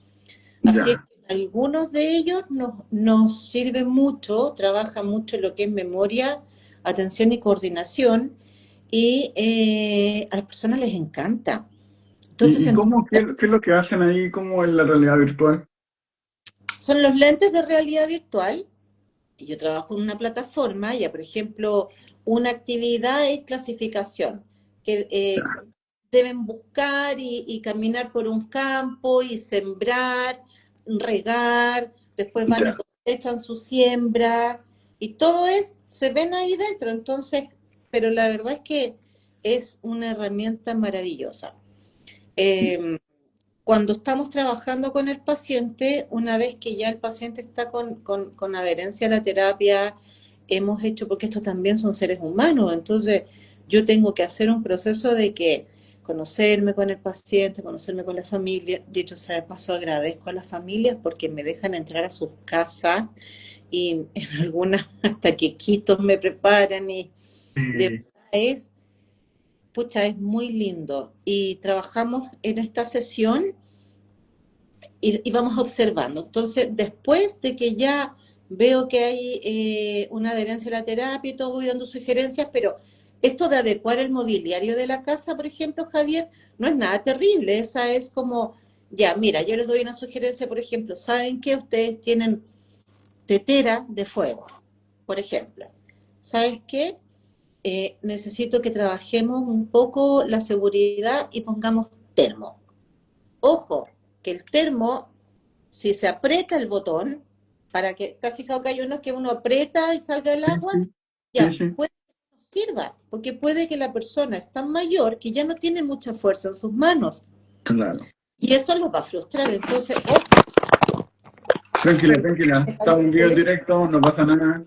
Así es Ya. que algunos de ellos nos sirven mucho, trabajan mucho lo que es memoria, atención y coordinación, y a las personas les encanta. Entonces, ¿Y cómo, qué es lo que hacen ahí como en la realidad virtual? son los lentes de realidad virtual. Yo trabajo en una plataforma, ya por ejemplo, una actividad es clasificación, que deben buscar y caminar por un campo y sembrar, regar, después van y Ya. cosechan su siembra y todo se ven ahí dentro. Entonces, pero la verdad es que es una herramienta maravillosa. Eh, Cuando estamos trabajando con el paciente, una vez que ya el paciente está con adherencia a la terapia, hemos hecho, porque estos también son seres humanos, entonces yo tengo que hacer un proceso de que conocerme con el paciente, conocerme con la familia. Dicho sea de paso, agradezco a las familias porque me dejan entrar a sus casas y en algunas hasta quequitos me preparan y de Eh, verdad es muy lindo. Y trabajamos en esta sesión y vamos observando. Entonces, después de que ya veo que hay una adherencia a la terapia y todo, voy dando sugerencias, pero esto de adecuar el mobiliario de la casa, por ejemplo, Javier, no es nada terrible. Esa es como, ya, mira, yo les doy una sugerencia, por ejemplo, ¿saben que ustedes tienen tetera de fuego? Por ejemplo, ¿sabes qué? Necesito que trabajemos un poco la seguridad y pongamos termo. Ojo, que el termo, si se aprieta el botón, para que, ¿te has fijado que hay unos que uno aprieta y salga el sí, agua? sí, sí, Ya, sí, puede que no sirva, porque puede que la persona es tan mayor que ya no tiene mucha fuerza en sus manos. claro. Y eso los va a frustrar. Entonces, Tranquila, tranquila. Estamos en vivo en directo, no pasa nada.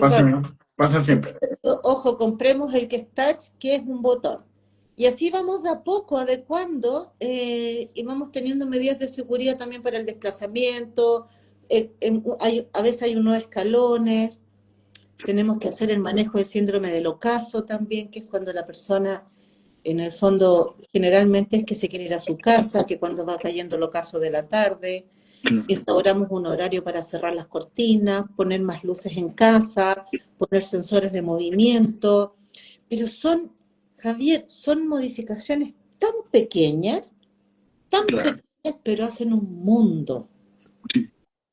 Pasa, perdón. pasa siempre. Entonces, ojo, compremos el que es touch, que es un botón. Y así vamos de a poco adecuando y vamos teniendo medidas de seguridad también para el desplazamiento. A veces hay unos escalones. Tenemos que hacer el manejo del síndrome del ocaso también, que es cuando la persona, en el fondo, generalmente es que se quiere ir a su casa, que cuando va cayendo el ocaso de la tarde. Claro. Instauramos un horario para cerrar las cortinas, poner más luces en casa, poner sensores de movimiento, pero son, Javier, son modificaciones tan Claro. pequeñas, pero hacen un mundo.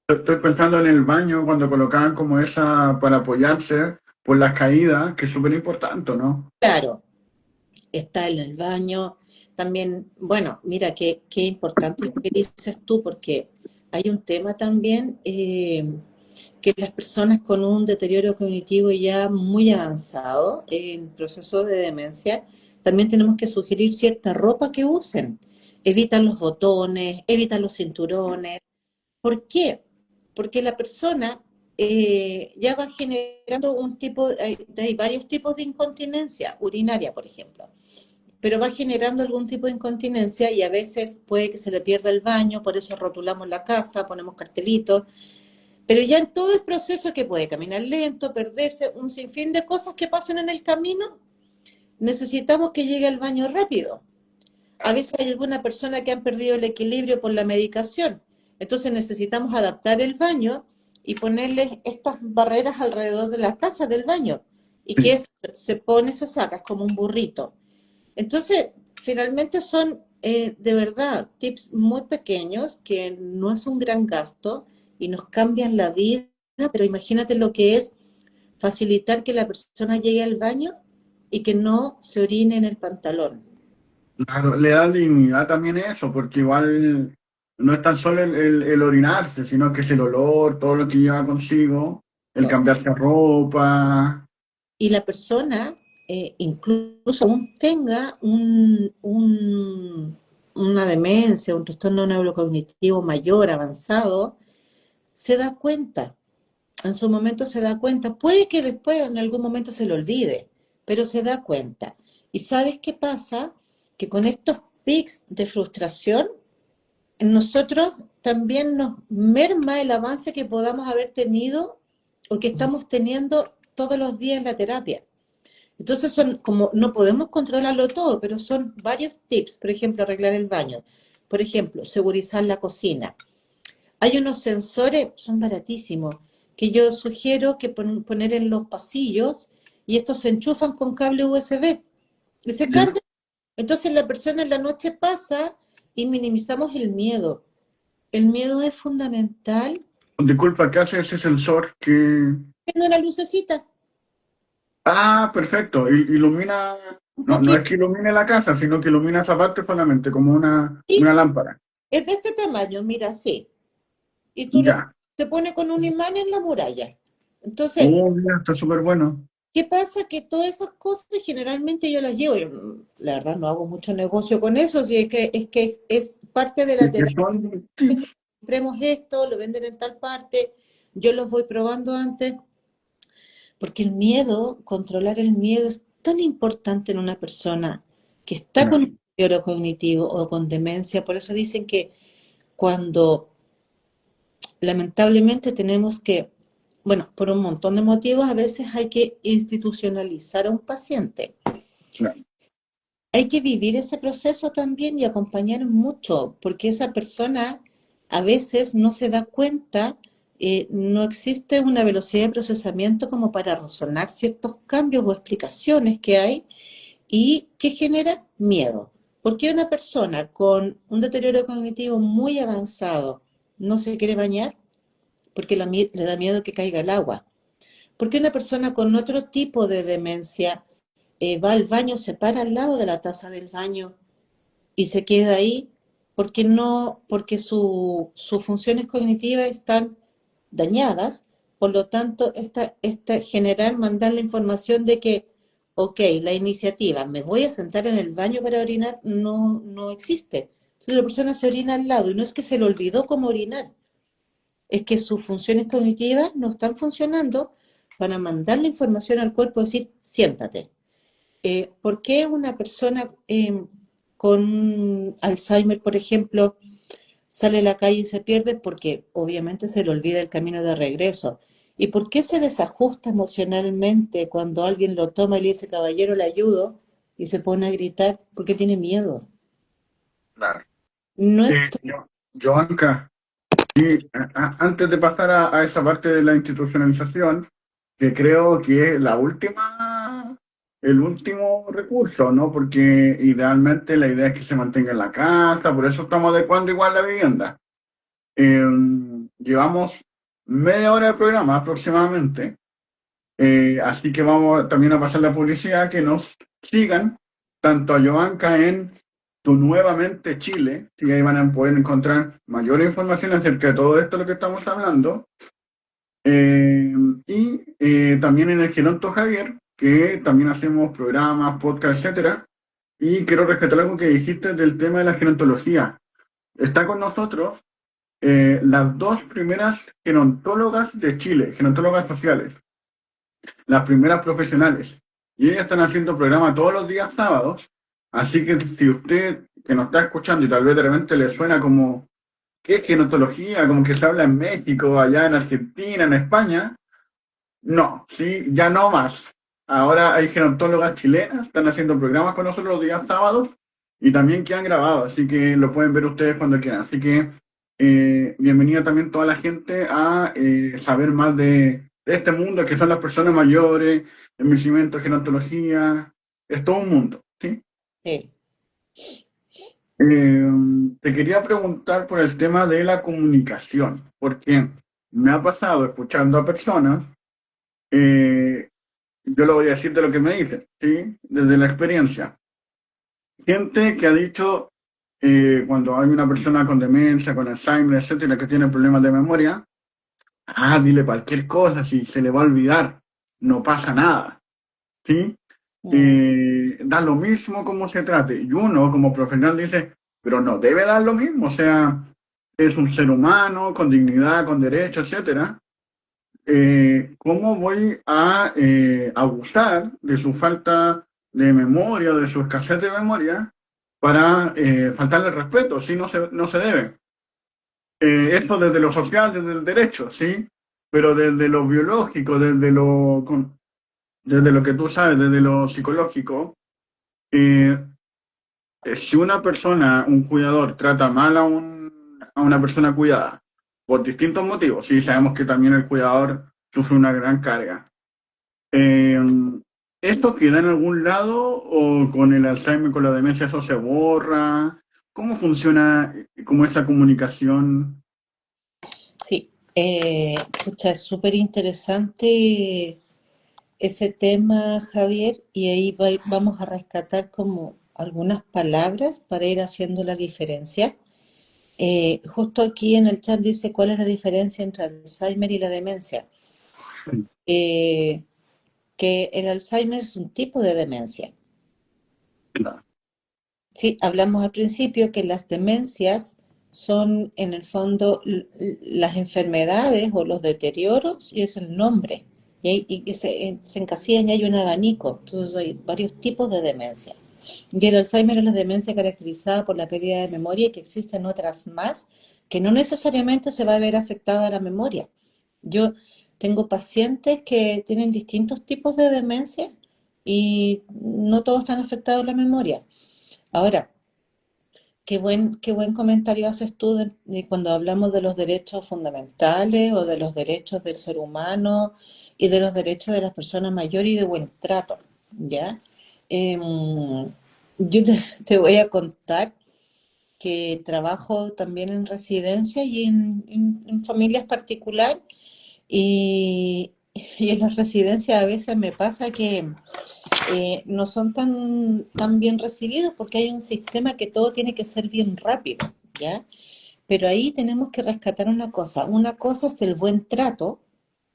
Estoy pensando en el baño cuando colocaban como esa para apoyarse por las caídas, que es súper importante, ¿no? Claro, está en el baño, también, bueno, mira qué importante lo que dices tú, porque hay un tema también que las personas con un deterioro cognitivo ya muy avanzado, en proceso de demencia, también tenemos que sugerir cierta ropa que usen. Evitan los botones, evitan los cinturones. ¿Por qué? Porque la persona ya va generando hay varios tipos de incontinencia, urinaria, por ejemplo, pero va generando algún tipo de incontinencia y a veces puede que se le pierda el baño, por eso rotulamos la casa, ponemos cartelitos, pero ya en todo el proceso que puede caminar lento, perderse, un sinfín de cosas que pasan en el camino, necesitamos que llegue al baño rápido. A veces hay alguna persona que han perdido el equilibrio por la medicación, entonces necesitamos adaptar el baño y ponerles estas barreras alrededor de la taza del baño y Sí. que se pone, se saca, es como un burrito. Entonces, finalmente son de verdad tips muy pequeños que no es un gran gasto y nos cambian la vida, pero imagínate lo que es facilitar que la persona llegue al baño y que no se orine en el pantalón. Claro, le da dignidad también eso, porque igual no es tan solo el orinarse, sino que es el olor, todo lo que lleva consigo, el Todo. cambiarse ropa. Y la persona, incluso aún tenga una demencia, un trastorno neurocognitivo mayor, avanzado, se da cuenta, en su momento se da cuenta, puede que después en algún momento se lo olvide, pero se da cuenta. ¿Y sabes qué pasa? Que con estos pics de frustración, en nosotros también nos merma el avance que podamos haber tenido o que estamos teniendo todos los días en la terapia. Entonces son como, no podemos controlarlo todo, pero son varios tips. Por ejemplo, arreglar el baño. Por ejemplo, segurizar la cocina. Hay unos sensores, son baratísimos, que yo sugiero que poner en los pasillos y estos se enchufan con cable USB y se Ya. cargan. Entonces la persona en la noche pasa y minimizamos el miedo. El miedo es fundamental. Disculpa, ¿qué hace ese sensor que... Tengo una lucecita. Ah, perfecto, ilumina. No, no poquito, es que ilumine la casa, sino que ilumina esa parte solamente, como una lámpara. es de este tamaño, mira, sí. Y Ya. se pone con un imán en la muralla. Entonces, Oh, mira, está súper bueno. ¿qué pasa? Que todas esas cosas generalmente yo las llevo. Yo, la verdad no hago mucho negocio con eso, si es parte de la Y que terapia. son tips. Compremos esto, lo venden en tal parte, yo los voy probando antes, porque el miedo, controlar el miedo es tan importante en una persona que está con Claro, un deterioro cognitivo o con demencia. Por eso dicen que cuando lamentablemente tenemos que, bueno, por un montón de motivos, a veces hay que institucionalizar a un paciente. claro. Hay que vivir ese proceso también y acompañar mucho, porque esa persona a veces no se da cuenta, no existe una velocidad de procesamiento como para razonar ciertos cambios o explicaciones que hay y que genera miedo. ¿Por qué una persona con un deterioro cognitivo muy avanzado no se quiere bañar? Porque le da miedo que caiga el agua. ¿Por qué una persona con otro tipo de demencia va al baño, se para al lado de la taza del baño y se queda ahí? Porque no, porque sus funciones cognitivas están dañadas, por lo tanto, generar, mandar la información de que, ok, la iniciativa, me voy a sentar en el baño para orinar, no existe. Entonces la persona se orina al lado y no es que se le olvidó cómo orinar, es que sus funciones cognitivas no están funcionando para mandar la información al cuerpo y decir, siéntate. ¿Por qué una persona con Alzheimer, por ejemplo, sale a la calle y se pierde? Porque obviamente se le olvida el camino de regreso. ¿Y por qué se desajusta emocionalmente cuando alguien lo toma y le dice, caballero, le ayudo? Y se pone a gritar porque tiene miedo. Claro. No es Eh, yo, Joanca, y antes de pasar a esa parte de la institucionalización, que creo que es la última, el último recurso, ¿no? Porque idealmente la idea es que se mantenga en la casa, por eso estamos adecuando igual la vivienda. Eh, Llevamos media hora de programa aproximadamente, así que vamos también a pasar la publicidad, que nos sigan tanto a Joanca en Tu Nuevamente Chile, y ahí van a poder encontrar mayor información acerca de todo esto de lo que estamos hablando, eh, también en el Geronto Javier, que también hacemos programas, podcasts, etcétera. Y quiero rescatar algo que dijiste del tema de la gerontología. Está con nosotros las dos primeras gerontólogas de Chile, gerontólogas sociales, las primeras profesionales. Y ellas están haciendo programa todos los días sábados. Así que si usted que nos está escuchando y tal vez de repente le suena como, ¿qué es gerontología? Como que se habla en México, allá en Argentina, en España. No, sí, ya no más. Ahora hay gerontólogas chilenas, están haciendo programas con nosotros los días sábados y también que han grabado, así que lo pueden ver ustedes cuando quieran. Así que bienvenida también toda la gente a saber más de este mundo que son las personas mayores, envejecimiento, gerontología, es todo un mundo, ¿sí? sí. Eh, Te quería preguntar por el tema de la comunicación, porque me ha pasado escuchando a personas eh, yo lo voy a decir de lo que me dicen, ¿sí? Desde la experiencia. Gente que ha dicho, cuando hay una persona con demencia, con Alzheimer, etcétera, que tiene problemas de memoria, dile cualquier cosa, si se le va a olvidar, no pasa nada, ¿sí? Mm, Da lo mismo como se trate. Y uno, como profesional, dice, pero no debe dar lo mismo, o sea, es un ser humano, con dignidad, con derechos, etcétera. ¿Cómo voy a abusar de su falta de memoria, de su escasez de memoria, para faltarle respeto? Sí, no se debe. Esto desde lo social, desde el derecho, sí, pero desde lo biológico, desde lo que tú sabes, desde lo psicológico, eh, si una persona, un cuidador, trata mal a una persona cuidada, por distintos motivos, sí, sabemos que también el cuidador sufre una gran carga. Eh, ¿Esto queda en algún lado o con el Alzheimer, con la demencia, eso se borra? ¿Cómo funciona como esa comunicación? sí, pucha, es súper interesante ese tema, Javier, y ahí vamos a rescatar como algunas palabras para ir haciendo la diferencia. Justo aquí en el chat dice cuál es la diferencia entre Alzheimer y la demencia. Eh, que el Alzheimer es un tipo de demencia. Claro. Sí, hablamos al principio que las demencias son en el fondo las enfermedades o los deterioros y es el nombre. Y que se encasillan y hay un abanico. Entonces hay varios tipos de demencia. Y el Alzheimer es la demencia caracterizada por la pérdida de memoria y que existen otras más que no necesariamente se va a ver afectada la memoria. Yo tengo pacientes que tienen distintos tipos de demencia y no todos están afectados la memoria. Ahora, qué buen comentario haces tú de cuando hablamos de los derechos fundamentales o de los derechos del ser humano y de los derechos de las personas mayores y de buen trato, ¿ya? Em, yo te voy a contar que trabajo también en residencia y en familias particulares y, y en las residencias a veces me pasa que no son tan bien recibidos porque hay un sistema que todo tiene que ser bien rápido, ¿ya? Pero ahí tenemos que rescatar una cosa. Una cosa es el buen trato,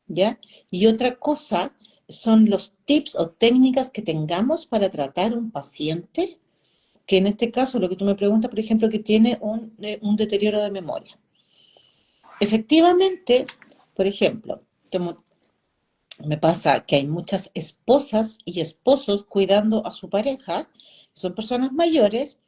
¿ya? Y otra cosa son los tips o técnicas que tengamos para tratar un paciente, que en este caso, lo que tú me preguntas, por ejemplo, que tiene un deterioro de memoria. Efectivamente, por ejemplo, como me pasa que hay muchas esposas y esposos cuidando a su pareja, son personas mayores.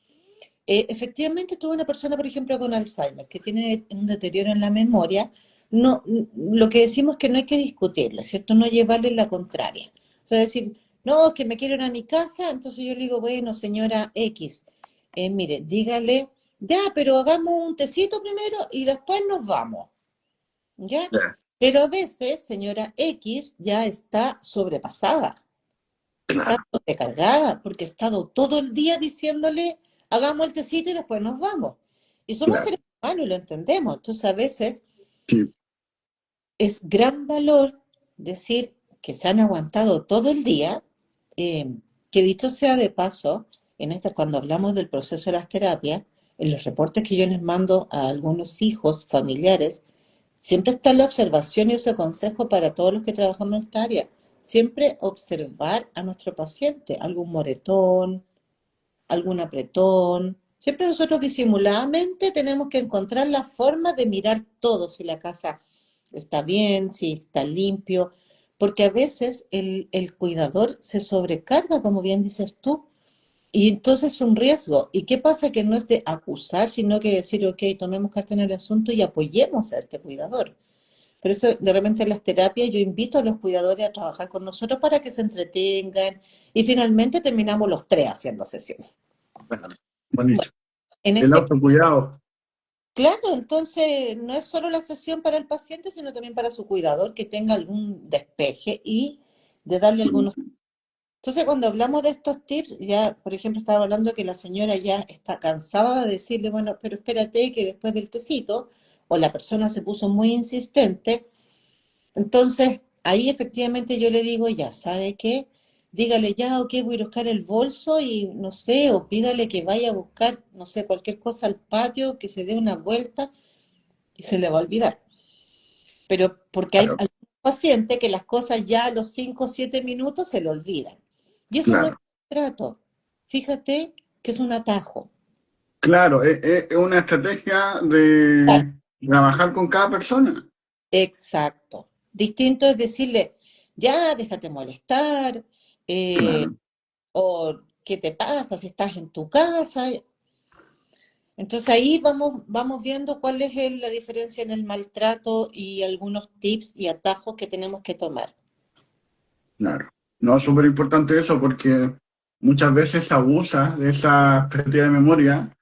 Efectivamente, tuve una persona, por ejemplo, con Alzheimer, que tiene un deterioro en la memoria. No, lo que decimos es que no hay que discutirle, ¿cierto? No llevarle la contraria. O sea, decir, no, que me quiero ir a mi casa, entonces yo le digo, bueno, señora X, mire, dígale, ya, pero hagamos un tecito primero y después nos vamos. ¿Ya? Ya, Pero a veces, señora X ya está sobrepasada, está claro, sobrecargada, porque ha estado todo el día diciéndole, hagamos el tecito y después nos vamos. Y somos claro. seres humanos y lo entendemos. Entonces, a veces Sí, es gran valor decir que se han aguantado todo el día, que dicho sea de paso, cuando hablamos del proceso de las terapias, en los reportes que yo les mando a algunos hijos familiares, siempre está la observación y ese consejo para todos los que trabajamos en esta área. Siempre observar a nuestro paciente, algún moretón, algún apretón. Siempre nosotros disimuladamente tenemos que encontrar la forma de mirar todo, si la casa está bien, si está limpio, porque a veces el cuidador se sobrecarga, como bien dices tú, y entonces es un riesgo. ¿Y qué pasa? Que no es de acusar, sino que decir, ok, tomemos carta en el asunto y apoyemos a este cuidador. Por eso, de repente en las terapias yo invito a los cuidadores a trabajar con nosotros para que se entretengan y finalmente terminamos los tres haciendo sesiones. claro. Bonito. En El este, autocuidado. claro, entonces no es solo la sesión para el paciente, sino también para su cuidador que tenga algún despeje y de darle algunos. Entonces, cuando hablamos de estos tips, ya, por ejemplo, estaba hablando que la señora ya está cansada de decirle, bueno, pero espérate que después del tecito, o la persona se puso muy insistente. Entonces, ahí efectivamente yo le digo, ya, ¿sabe qué? Dígale ya, ok, voy a buscar el bolso y no sé, o pídale que vaya a buscar, no sé, cualquier cosa al patio, que se dé una vuelta y se le va a olvidar. Pero porque hay Claro, algunos pacientes que las cosas ya a los 5 o 7 minutos se le olvidan. Y eso no es claro. trato. Fíjate que es un atajo. Claro, es una estrategia Ah, de trabajar con cada persona. exacto. Distinto es decirle, ya, déjate molestar, eh, Claro, o qué te pasa si estás en tu casa. Entonces ahí vamos viendo cuál es la diferencia en el maltrato y algunos tips y atajos que tenemos que tomar. claro. No, es súper importante eso porque muchas veces se abusa de esa pérdida de memoria,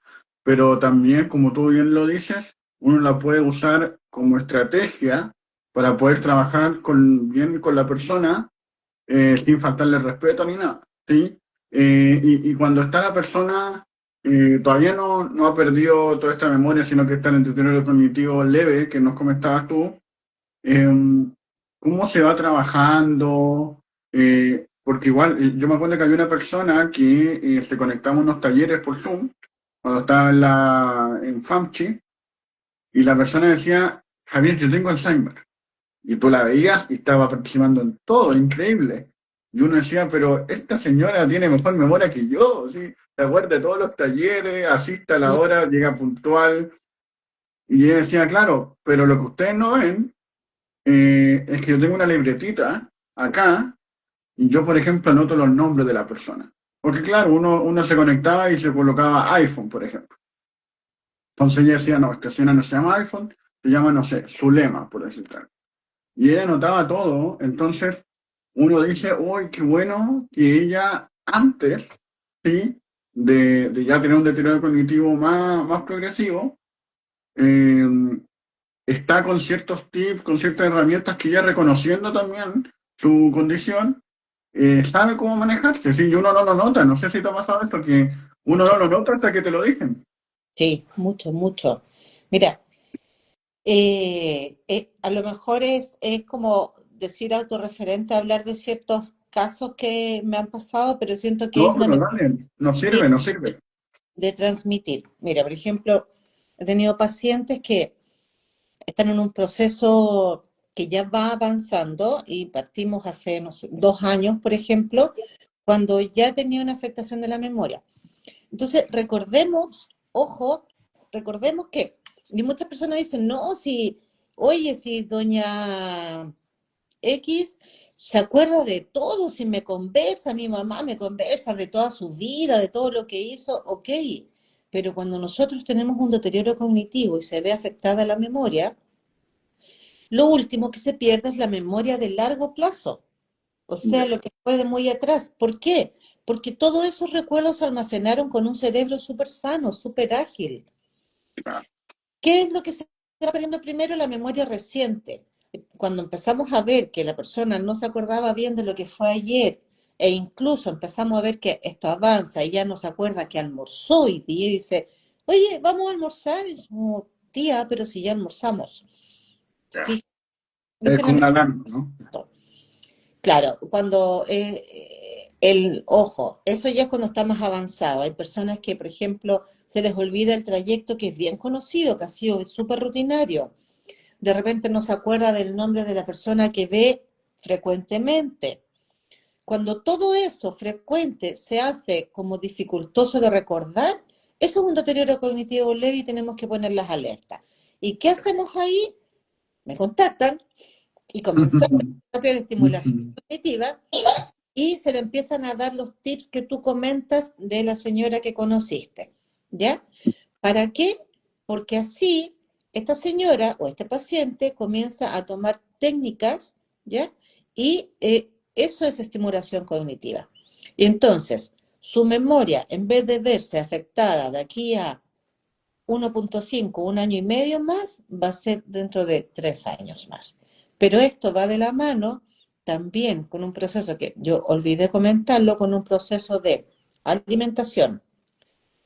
pero también, como tú bien lo dices, uno la puede usar como estrategia para poder trabajar bien con la persona sin faltarle respeto ni nada, ¿sí? Y cuando está la persona todavía no ha perdido toda esta memoria, sino que está en el deterioro cognitivo leve, que nos comentabas tú, ¿cómo se va trabajando? porque igual, yo me acuerdo que había una persona que se conectaba a unos talleres por Zoom, cuando estaba en FAMCHI, y la persona decía, Javier, yo tengo Alzheimer. Y tú la veías y estaba participando en todo, increíble. Y uno decía, pero esta señora tiene mejor memoria que yo, ¿sí? Se acuerda de todos los talleres, asiste a la hora, llega puntual. Y ella decía, claro, pero lo que ustedes no ven es que yo tengo una libretita acá y yo, por ejemplo, anoto los nombres de la persona. Porque claro, uno se conectaba y se colocaba iPhone, por ejemplo. Entonces ella decía, no, esta señora no se llama iPhone, se llama, no sé, Zulema, por decirlo. Y ella anotaba todo, entonces uno dice, uy, qué bueno que ella antes, ¿sí? De ya tener un deterioro cognitivo más progresivo, eh, está con ciertos tips, con ciertas herramientas que ya reconociendo también su condición, sabe cómo manejarse, ¿sí? Y uno no lo nota, no sé si te ha pasado esto, que uno no lo nota hasta que te lo dicen. Sí, mucho, mucho. Mira, a lo mejor es como decir autorreferente, hablar de ciertos casos que me han pasado, pero siento que No, es la pero mejor dale, no manera sirve, no sirve. de transmitir. Mira, por ejemplo, he tenido pacientes que están en un proceso que ya va avanzando y partimos hace, no sé, 2 años, por ejemplo, cuando ya tenía una afectación de la memoria. Entonces, recordemos, ojo, recordemos que, y muchas personas dicen, no, si, oye, si doña X se acuerda de todo, si me conversa, mi mamá me conversa de toda su vida, de todo lo que hizo, ok, pero cuando nosotros tenemos un deterioro cognitivo y se ve afectada la memoria, lo último que se pierde es la memoria de largo plazo, o sea, Ya, lo que fue de muy atrás. ¿Por qué? Porque todos esos recuerdos se almacenaron con un cerebro súper sano, súper ágil. claro. ¿Qué es lo que se está perdiendo primero? La memoria reciente. Cuando empezamos a ver que la persona no se acordaba bien de lo que fue ayer, e incluso empezamos a ver que esto avanza y ya no se acuerda que almorzó y dice, oye, vamos a almorzar. Y es como, tía, pero si ya almorzamos. Ya. Fíjate, Es ese es como una alarma, ¿no? claro, cuando el ojo, eso ya es cuando está más avanzado. Hay personas que, por ejemplo, se les olvida el trayecto que es bien conocido, que ha sido súper rutinario. De repente no se acuerda del nombre de la persona que ve frecuentemente. Cuando todo eso frecuente se hace como dificultoso de recordar, eso es un deterioro cognitivo leve y tenemos que poner las alertas. ¿Y qué hacemos ahí? Me contactan y comenzamos la terapia de estimulación cognitiva y se le empiezan a dar los tips que tú comentas de la señora que conociste, ¿ya? ¿Para qué? Porque así esta señora o este paciente comienza a tomar técnicas, ¿ya? Y eso es estimulación cognitiva. Y entonces, su memoria, en vez de verse afectada de aquí a 1,5, 1 año y medio más, va a ser dentro de 3 años más. Pero esto va de la mano también con un proceso que yo olvidé comentarlo, con un proceso de alimentación,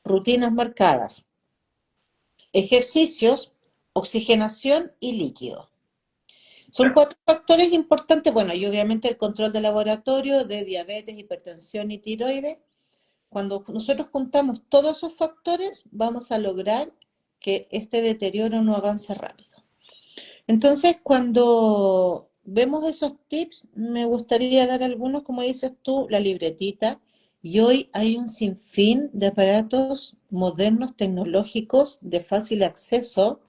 rutinas marcadas, ejercicios, oxigenación y líquido. Son 4 factores importantes, bueno, y obviamente el control de laboratorio de diabetes, hipertensión y tiroides. Cuando nosotros juntamos todos esos factores, vamos a lograr que este deterioro no avance rápido. Entonces, cuando vemos esos tips, me gustaría dar algunos, como dices tú, la libretita. Y hoy hay un sinfín de aparatos modernos, tecnológicos, de fácil acceso,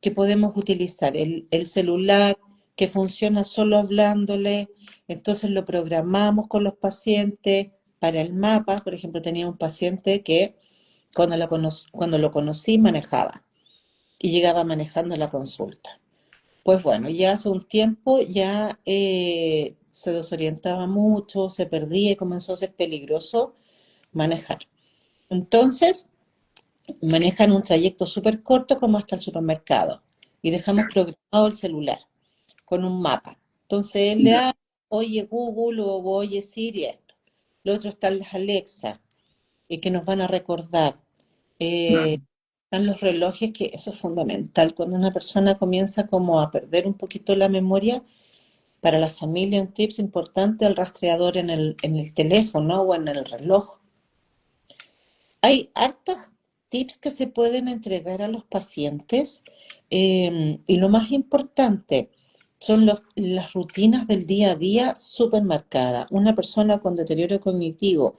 que podemos utilizar. El celular que funciona solo hablándole, entonces lo programamos con los pacientes para el mapa. Por ejemplo, tenía un paciente que cuando lo conocí manejaba y llegaba manejando la consulta. Pues bueno, ya hace un tiempo ya se desorientaba mucho, se perdía y comenzó a ser peligroso manejar. Entonces, manejan un trayecto súper corto como hasta el supermercado y dejamos programado el celular con un mapa. Entonces él le Ya, habla, oye Google o oye Siri esto. Lo otro están las Alexa y que nos van a recordar. ya, Están los relojes, que eso es fundamental. Cuando una persona comienza como a perder un poquito la memoria, Para la familia, un tips importante, el rastreador en el teléfono o en el reloj. Hay hartos tips que se pueden entregar a los pacientes y lo más importante son las rutinas del día a día súper marcadas. Una persona con deterioro cognitivo,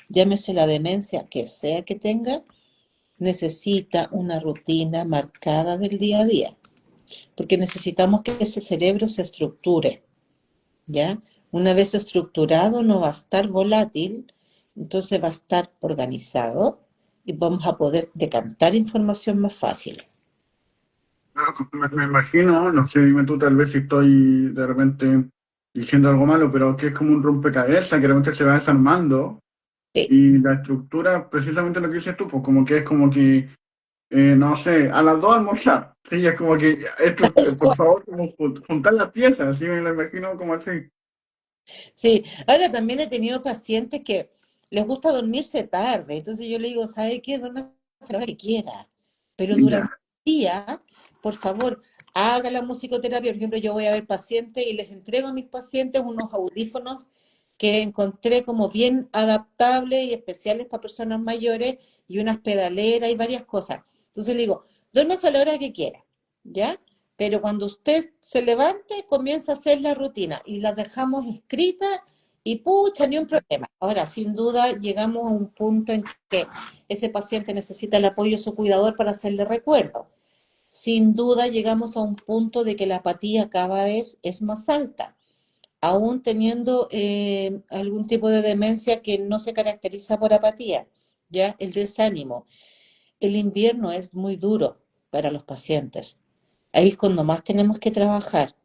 llámese la demencia que sea que tenga, necesita una rutina marcada del día a día, porque necesitamos que ese cerebro se estructure, ¿ya? Una vez estructurado no va a estar volátil, entonces va a estar organizado y vamos a poder decantar información más fácil. Me imagino, no sé, dime tú tal vez si estoy de repente diciendo algo malo, pero que es como un rompecabezas que de repente se va desarmando Sí, y la estructura, precisamente lo que dices tú, pues como que, no sé, a las 2 almorzar. Sí, es como que, tal por cual. favor, como juntar las piezas, así me lo imagino como así. Sí, ahora también he tenido pacientes que les gusta dormirse tarde, entonces yo le digo, ¿sabe qué? Duérmase a la hora que quiera, pero durante Ya, el día, por favor, haga la musicoterapia. Por ejemplo, yo voy a ver pacientes y les entrego a mis pacientes unos audífonos que encontré como bien adaptables y especiales para personas mayores y unas pedaleras y varias cosas. Entonces le digo, duérmase a la hora que quiera, ¿ya? Pero cuando usted se levante, comienza a hacer la rutina y las dejamos escritas y pucha, ni un problema. Ahora, sin duda, llegamos a un punto en que ese paciente necesita el apoyo de su cuidador para hacerle recuerdo. Sin duda, llegamos a un punto de que la apatía cada vez es más alta, aún teniendo algún tipo de demencia que no se caracteriza por apatía, ya el desánimo. El invierno es muy duro para los pacientes. Ahí es cuando más tenemos que trabajar.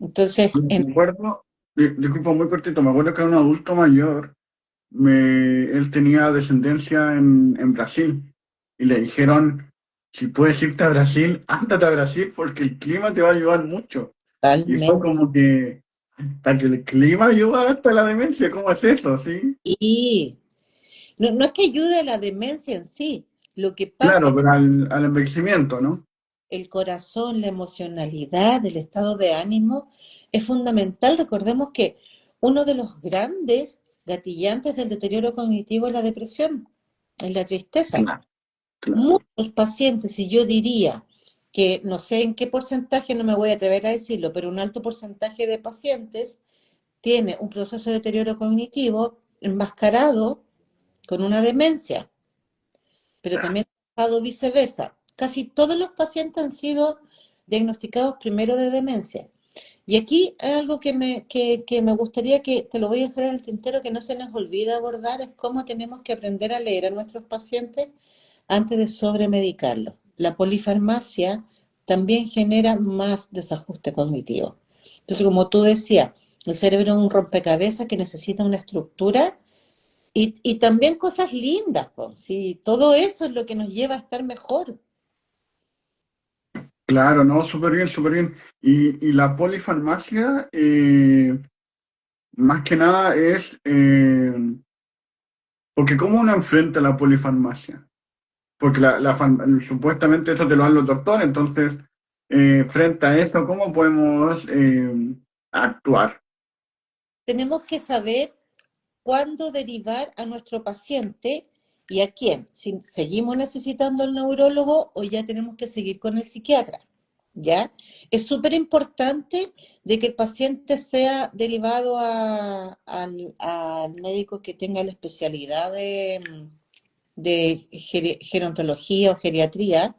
Entonces, me acuerdo, disculpa muy cortito, me acuerdo que era un adulto mayor, él tenía descendencia en Brasil y le dijeron, si puedes irte a Brasil, ándate a Brasil porque el clima te va a ayudar mucho. Y fue totalmente. como que, hasta que el clima ayuda hasta la demencia, ¿cómo es eso? ¿Sí? Y no, no es que ayude a la demencia en sí, lo que pasa Claro, es que pero al envejecimiento, ¿no? el corazón, la emocionalidad, el estado de ánimo es fundamental. Recordemos que uno de los grandes gatillantes del deterioro cognitivo es la depresión, es la tristeza. Claro, claro. Muchos pacientes, y yo diría que no sé en qué porcentaje, no me voy a atrever a decirlo, pero un alto porcentaje de pacientes tiene un proceso de deterioro cognitivo enmascarado con una demencia, pero también ha pasado viceversa. Casi todos los pacientes han sido diagnosticados primero de demencia. Y aquí hay algo que me gustaría que, te lo voy a dejar en el tintero, que no se nos olvide abordar, es cómo tenemos que aprender a leer a nuestros pacientes antes de sobremedicarlos. La polifarmacia también genera más desajuste cognitivo. Entonces, como tú decías, el cerebro es un rompecabezas que necesita una estructura y también cosas lindas, pues. Sí, todo eso es lo que nos lleva a estar mejor. Claro, no, súper bien, súper bien. Y la polifarmacia, más que nada es, porque ¿cómo uno enfrenta la polifarmacia? Porque supuestamente eso te lo dan los doctores, entonces, frente a eso, ¿cómo podemos actuar? Tenemos que saber cuándo derivar a nuestro paciente y a quién. Si seguimos necesitando al neurólogo o ya tenemos que seguir con el psiquiatra. ¿Ya? Es súper importante de que el paciente sea derivado al médico que tenga la especialidad de gerontología o geriatría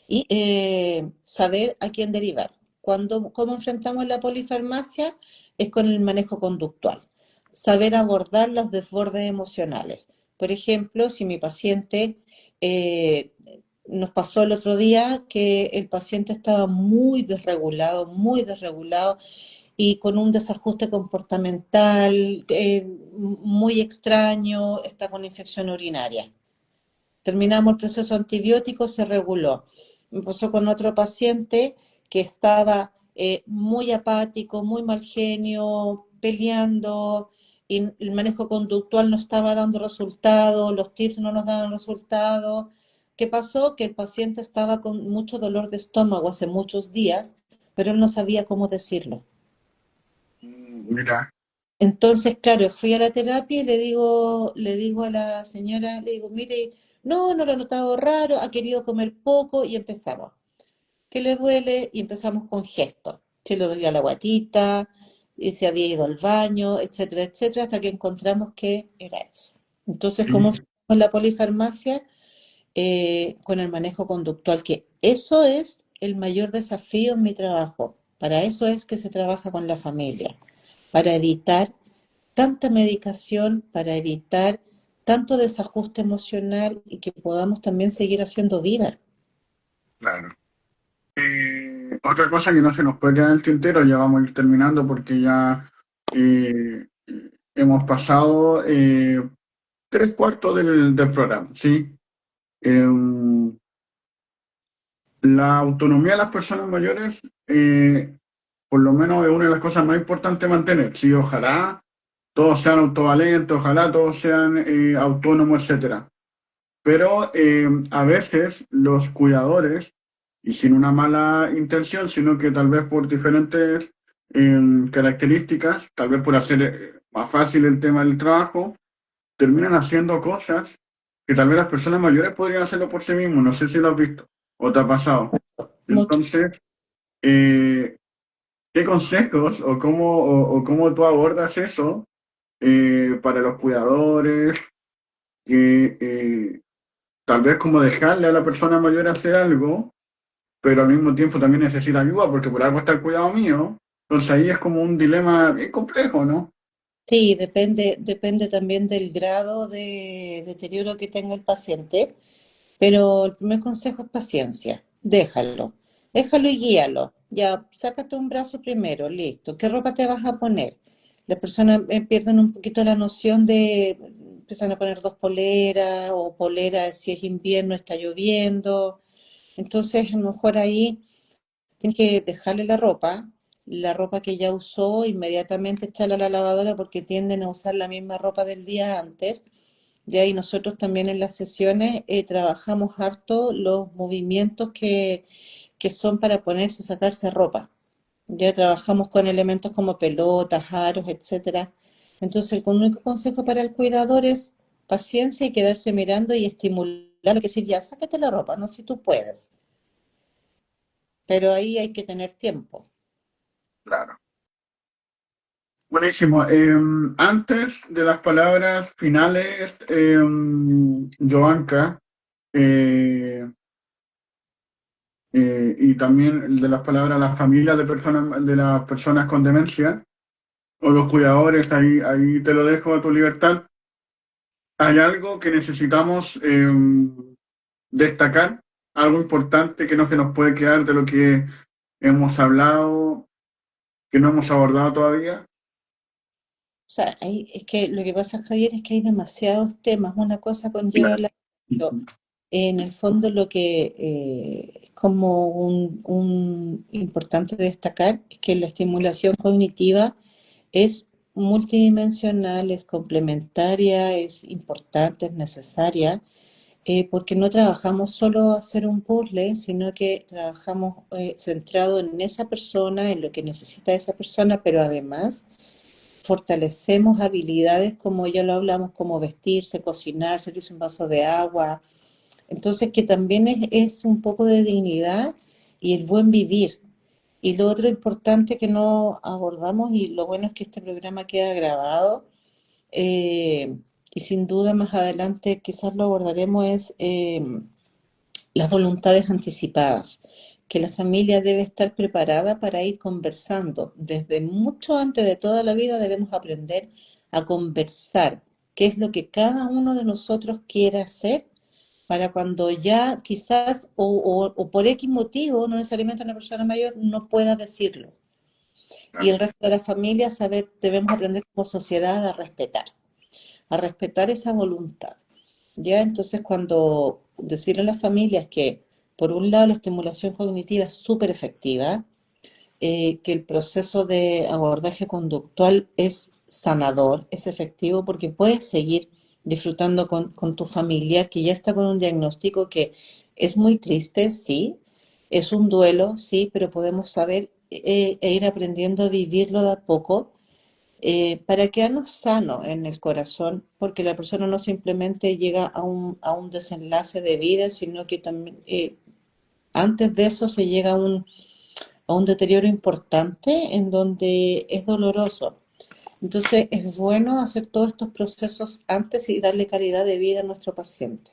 y saber a quién derivar. ¿Cómo enfrentamos la polifarmacia? Es con el manejo conductual. Saber abordar los desbordes emocionales. Por ejemplo, si mi paciente, eh, nos pasó el otro día que el paciente estaba muy desregulado y con un desajuste comportamental muy extraño, está con infección urinaria. Terminamos el proceso antibiótico, se reguló. Me pasó con otro paciente que estaba muy apático, muy mal genio, peleando, y el manejo conductual no estaba dando resultado, los tips no nos daban resultado. ¿Qué pasó? Que el paciente estaba con mucho dolor de estómago hace muchos días, pero él no sabía cómo decirlo. Mira, Entonces, claro, fui a la terapia y le digo a la señora, le digo, mire, no, no lo ha notado raro, ha querido comer poco y empezamos. ¿Qué le duele? Y empezamos con gestos. Se le dolía la guatita, y se había ido al baño, etcétera, etcétera, hasta que encontramos que era eso. Entonces, como sí, con la polifarmacia, con el manejo conductual, que eso es el mayor desafío en mi trabajo. Para eso es que se trabaja con la familia, para evitar tanta medicación, para evitar tanto desajuste emocional y que podamos también seguir haciendo vida. claro. Otra cosa que no se nos puede quedar en el tintero, ya vamos a ir terminando porque ya eh, hemos pasado tres cuartos del programa, ¿sí? Em, la autonomía de las personas mayores, por lo menos es una de las cosas más importantes mantener, ¿sí? Ojalá todos sean autovalentes, ojalá todos sean autónomos, etcétera. Pero a veces los cuidadores, y sin una mala intención, sino que tal vez por diferentes características, tal vez por hacer más fácil el tema del trabajo, terminan haciendo cosas que tal vez las personas mayores podrían hacerlo por sí mismos. No sé si lo has visto o te ha pasado. Mucho. Entonces, eh, ¿qué consejos o cómo tú abordas eso para los cuidadores? Que, tal vez como dejarle a la persona mayor hacer algo, pero al mismo tiempo también necesita ayuda porque por algo está el cuidado mío. Entonces ahí es como un dilema bien complejo, ¿no? Sí, depende también del grado de deterioro que tenga el paciente, pero el primer consejo es paciencia. Déjalo y guíalo. Ya, sácate un brazo primero, listo. ¿Qué ropa te vas a poner? Las personas pierden un poquito la noción de, empiezan a poner dos poleras o poleras si es invierno, está lloviendo. Entonces, a lo mejor ahí tienes que dejarle la ropa que ya usó, inmediatamente echarla a la lavadora porque tienden a usar la misma ropa del día antes. De ahí nosotros también en las sesiones trabajamos harto los movimientos que son para ponerse y sacarse ropa. Ya trabajamos con elementos como pelotas, aros, etcétera. Entonces, el único consejo para el cuidador es paciencia y quedarse mirando y estimularlo, que decir, ya, sácate la ropa, no si tú puedes. Pero ahí hay que tener tiempo. Claro. Buenísimo. Antes de las palabras finales, Joanca, eh, y también de las palabras a las familias de las personas con demencia o los cuidadores, ahí te lo dejo a tu libertad. ¿Hay algo que necesitamos destacar? ¿Algo importante que no se nos puede quedar de lo que hemos hablado, que no hemos abordado todavía? O sea, es que lo que pasa, Javier, es que hay demasiados temas, una cosa conlleva a Claro. la otra. En el fondo lo que es como un importante destacar es que la estimulación cognitiva es multidimensional, es complementaria, es importante, es necesaria, porque no trabajamos solo a hacer un puzzle, sino que trabajamos centrado en esa persona, en lo que necesita esa persona, pero además fortalecemos habilidades como ya lo hablamos, como vestirse, cocinar, servirse un vaso de agua. Entonces, que también es un poco de dignidad y el buen vivir. Y lo otro importante que no abordamos, y lo bueno es que este programa queda grabado, eh, y sin duda más adelante quizás lo abordaremos, es las voluntades anticipadas, que la familia debe estar preparada para ir conversando. Desde mucho antes de toda la vida debemos aprender a conversar qué es lo que cada uno de nosotros quiere hacer para cuando ya quizás o por X motivo, no necesariamente una persona mayor, no pueda decirlo. Y el resto de la familia saber, debemos aprender como sociedad a respetar esa voluntad. ¿Ya? Entonces, cuando decirle a las familias que, por un lado, la estimulación cognitiva es súper efectiva, que el proceso de abordaje conductual es sanador, es efectivo, porque puedes seguir disfrutando con tu familia que ya está con un diagnóstico que es muy triste, sí, es un duelo, sí, pero podemos saber e ir aprendiendo a vivirlo de a poco para quedarnos sanos en el corazón, porque la persona no simplemente llega a un desenlace de vida, sino que también antes de eso se llega a un deterioro importante en donde es doloroso. Entonces es bueno hacer todos estos procesos antes y darle calidad de vida a nuestro paciente.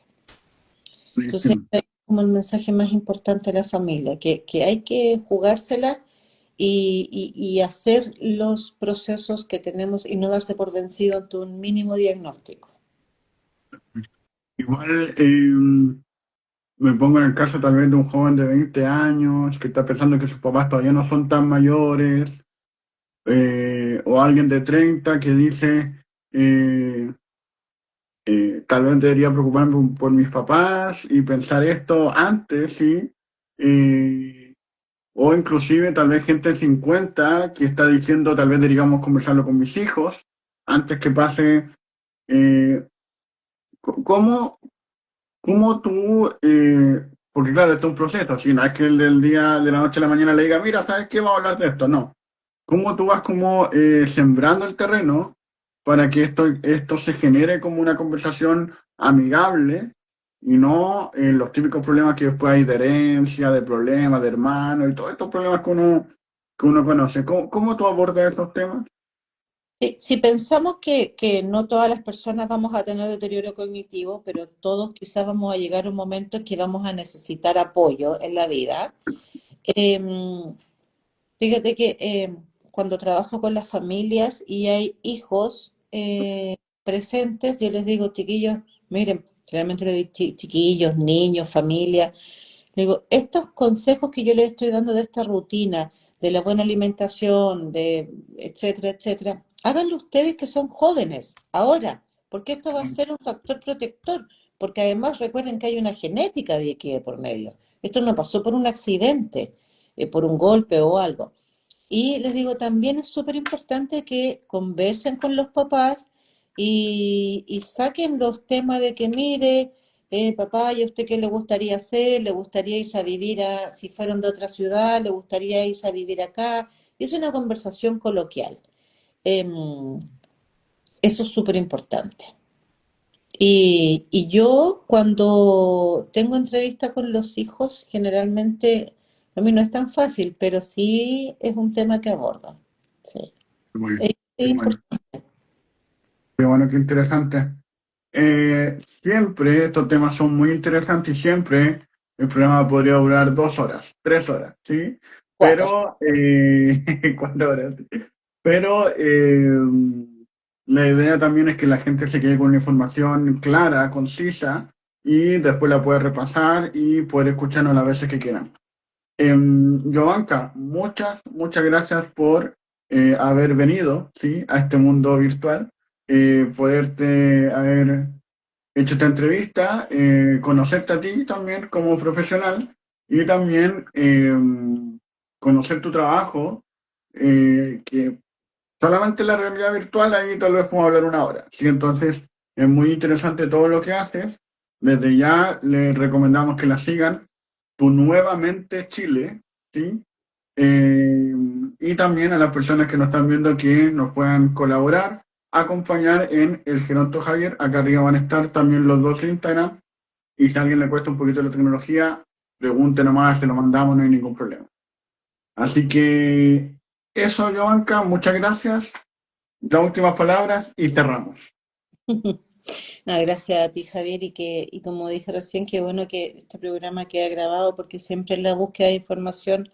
Entonces, Buenísimo. es como el mensaje más importante a la familia, que hay que jugársela y hacer los procesos que tenemos y no darse por vencido ante un mínimo diagnóstico. Igual me pongo en el caso tal vez de un joven de 20 años que está pensando que sus papás todavía no son tan mayores, o alguien de 30 que dice, eh, tal vez debería preocuparme por mis papás y pensar esto antes, ¿sí? Eh, o inclusive tal vez gente de 50 que está diciendo, tal vez deberíamos conversarlo con mis hijos antes que pase. eh, ¿Cómo, cómo tú, porque claro, esto es un proceso, si no es que el del día, de la noche a la mañana le diga, mira, ¿sabes qué? Vamos a hablar de esto. No. ¿Cómo tú vas como sembrando el terreno para que esto se genere como una conversación amigable y no los típicos problemas que después hay de herencia, de problemas, de hermanos y todos estos problemas que uno conoce? ¿Cómo tú abordas estos temas? Si pensamos que no todas las personas vamos a tener deterioro cognitivo, pero todos quizás vamos a llegar a un momento en que vamos a necesitar apoyo en la vida. em, Fíjate que cuando trabajo con las familias y hay hijos presentes, yo les digo, chiquillos, miren, realmente les digo, chiquillos, niños, familia, le digo, estos consejos que yo les estoy dando de esta rutina, de la buena alimentación, de etcétera, etcétera, háganlo ustedes que son jóvenes, ahora, porque esto va a ser un factor protector, porque además recuerden que hay una genética de aquí de por medio. Esto no pasó por un accidente, por un golpe o algo. Y les digo, también es súper importante que conversen con los papás y saquen los temas de que, mire, papá, ¿y a usted qué le gustaría hacer? ¿Le gustaría irse a vivir si fueron de otra ciudad? ¿Le gustaría irse a vivir acá? Es una conversación coloquial. Em, Eso es súper importante. Y yo cuando tengo entrevista con los hijos, generalmente a mí no es tan fácil, pero sí es un tema que abordo. Sí. Muy bien, Es qué bueno, importante. qué bueno, qué interesante. Siempre estos temas son muy interesantes y siempre el programa podría durar 2 horas, 3 horas, ¿sí? Cuatro. Pero, 4 horas. Pero la idea también es que la gente se quede con una información clara, concisa, y después la pueda repasar y poder escucharnos las veces que quieran. Jovanka, muchas gracias por haber venido, ¿sí? A este mundo virtual, poderte haber hecho esta entrevista, conocerte a ti también como profesional y también conocer tu trabajo, que solamente la realidad virtual ahí tal vez podemos hablar 1 hora. Sí, entonces es muy interesante todo lo que haces. Desde ya les recomendamos que la sigan. Tu Nuevamente Chile, ¿sí? Eh, y también a las personas que nos están viendo que nos puedan colaborar, acompañar en el Geronto Javier. Acá arriba van a estar también los dos Instagram. Y si a alguien le cuesta un poquito la tecnología, pregunte nomás, se lo mandamos, no hay ningún problema. Así que eso, Jovanka, muchas gracias. Las últimas palabras y cerramos. No, gracias a ti, Javier, y como dije recién, qué bueno que este programa queda grabado porque siempre en la búsqueda de información,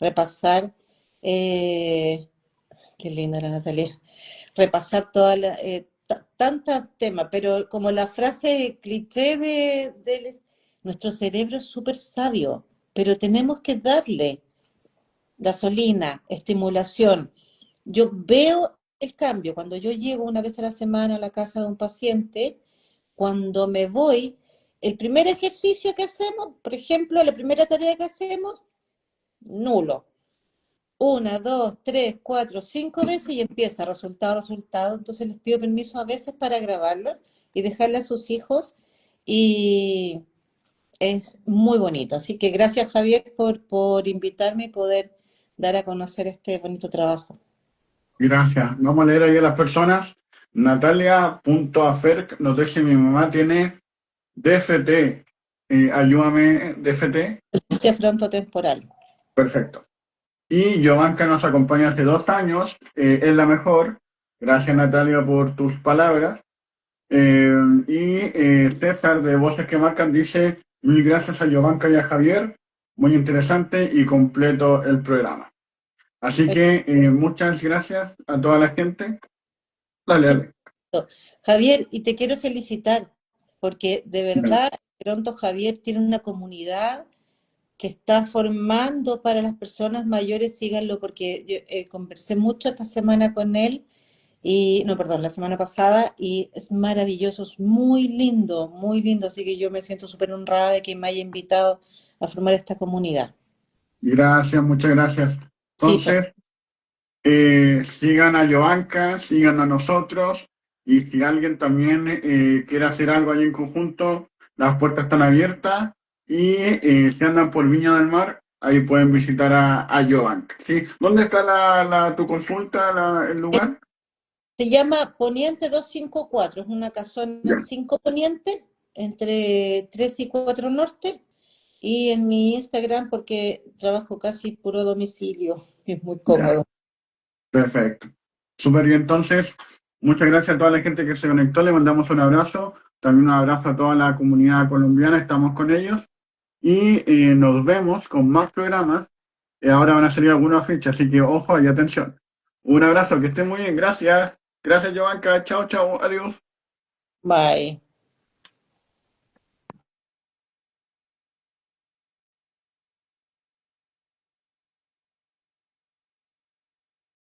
repasar, eh, qué linda la Natalia, repasar todas las tantos temas, pero como la frase cliché nuestro cerebro es súper sabio, pero tenemos que darle gasolina, estimulación. Yo veo el cambio cuando yo llego una vez a la semana a la casa de un paciente, cuando me voy, el primer ejercicio que hacemos, por ejemplo, la primera tarea que hacemos, nulo. Una, dos, tres, cuatro, 5 veces y empieza resultado, resultado. Entonces les pido permiso a veces para grabarlo y dejarle a sus hijos y es muy bonito. Así que gracias Javier por invitarme y poder dar a conocer este bonito trabajo. Gracias. Vamos a leer ahí a las personas. Natalia.aferc nos dice: mi mamá tiene DFT. Ayúdame, DFT. Ese afronto temporal. Perfecto. Y Giovanca nos acompaña hace 2 años. Es la mejor. Gracias, Natalia, por tus palabras. César de Voces que Marcan dice: mil gracias a Giovanca y a Javier. Muy interesante y completo el programa. Así que muchas gracias a toda la gente. Dale, dale. Javier, y te quiero felicitar, porque de Dale. verdad, pronto Javier tiene una comunidad que está formando para las personas mayores, síganlo, porque yo conversé mucho esta semana con él, y, no, perdón, la semana pasada, y es maravilloso, es muy lindo, así que yo me siento súper honrada de que me haya invitado a formar esta comunidad. Gracias, muchas gracias. Sí, pues, Entonces, sigan a Joanca, sigan a nosotros, y si alguien también quiere hacer algo ahí en conjunto, las puertas están abiertas, y si andan por Viña del Mar, ahí pueden visitar a Joanca. ¿Sí? ¿Dónde está tu consulta, el lugar? se llama Poniente 254, es una casona en Ya, 5 Poniente, entre 3 y 4 Norte, y en mi Instagram porque trabajo casi puro domicilio, es muy ya, cómodo. perfecto. Súper bien, entonces, muchas gracias a toda la gente que se conectó, le mandamos un abrazo, también un abrazo a toda la comunidad colombiana, estamos con ellos. Y nos vemos con más programas. Ahora van a salir algunas fechas, así que ojo y atención. Un abrazo, que estén muy bien. Gracias. Gracias, Giovanca. Chao, chao. Adiós. Bye.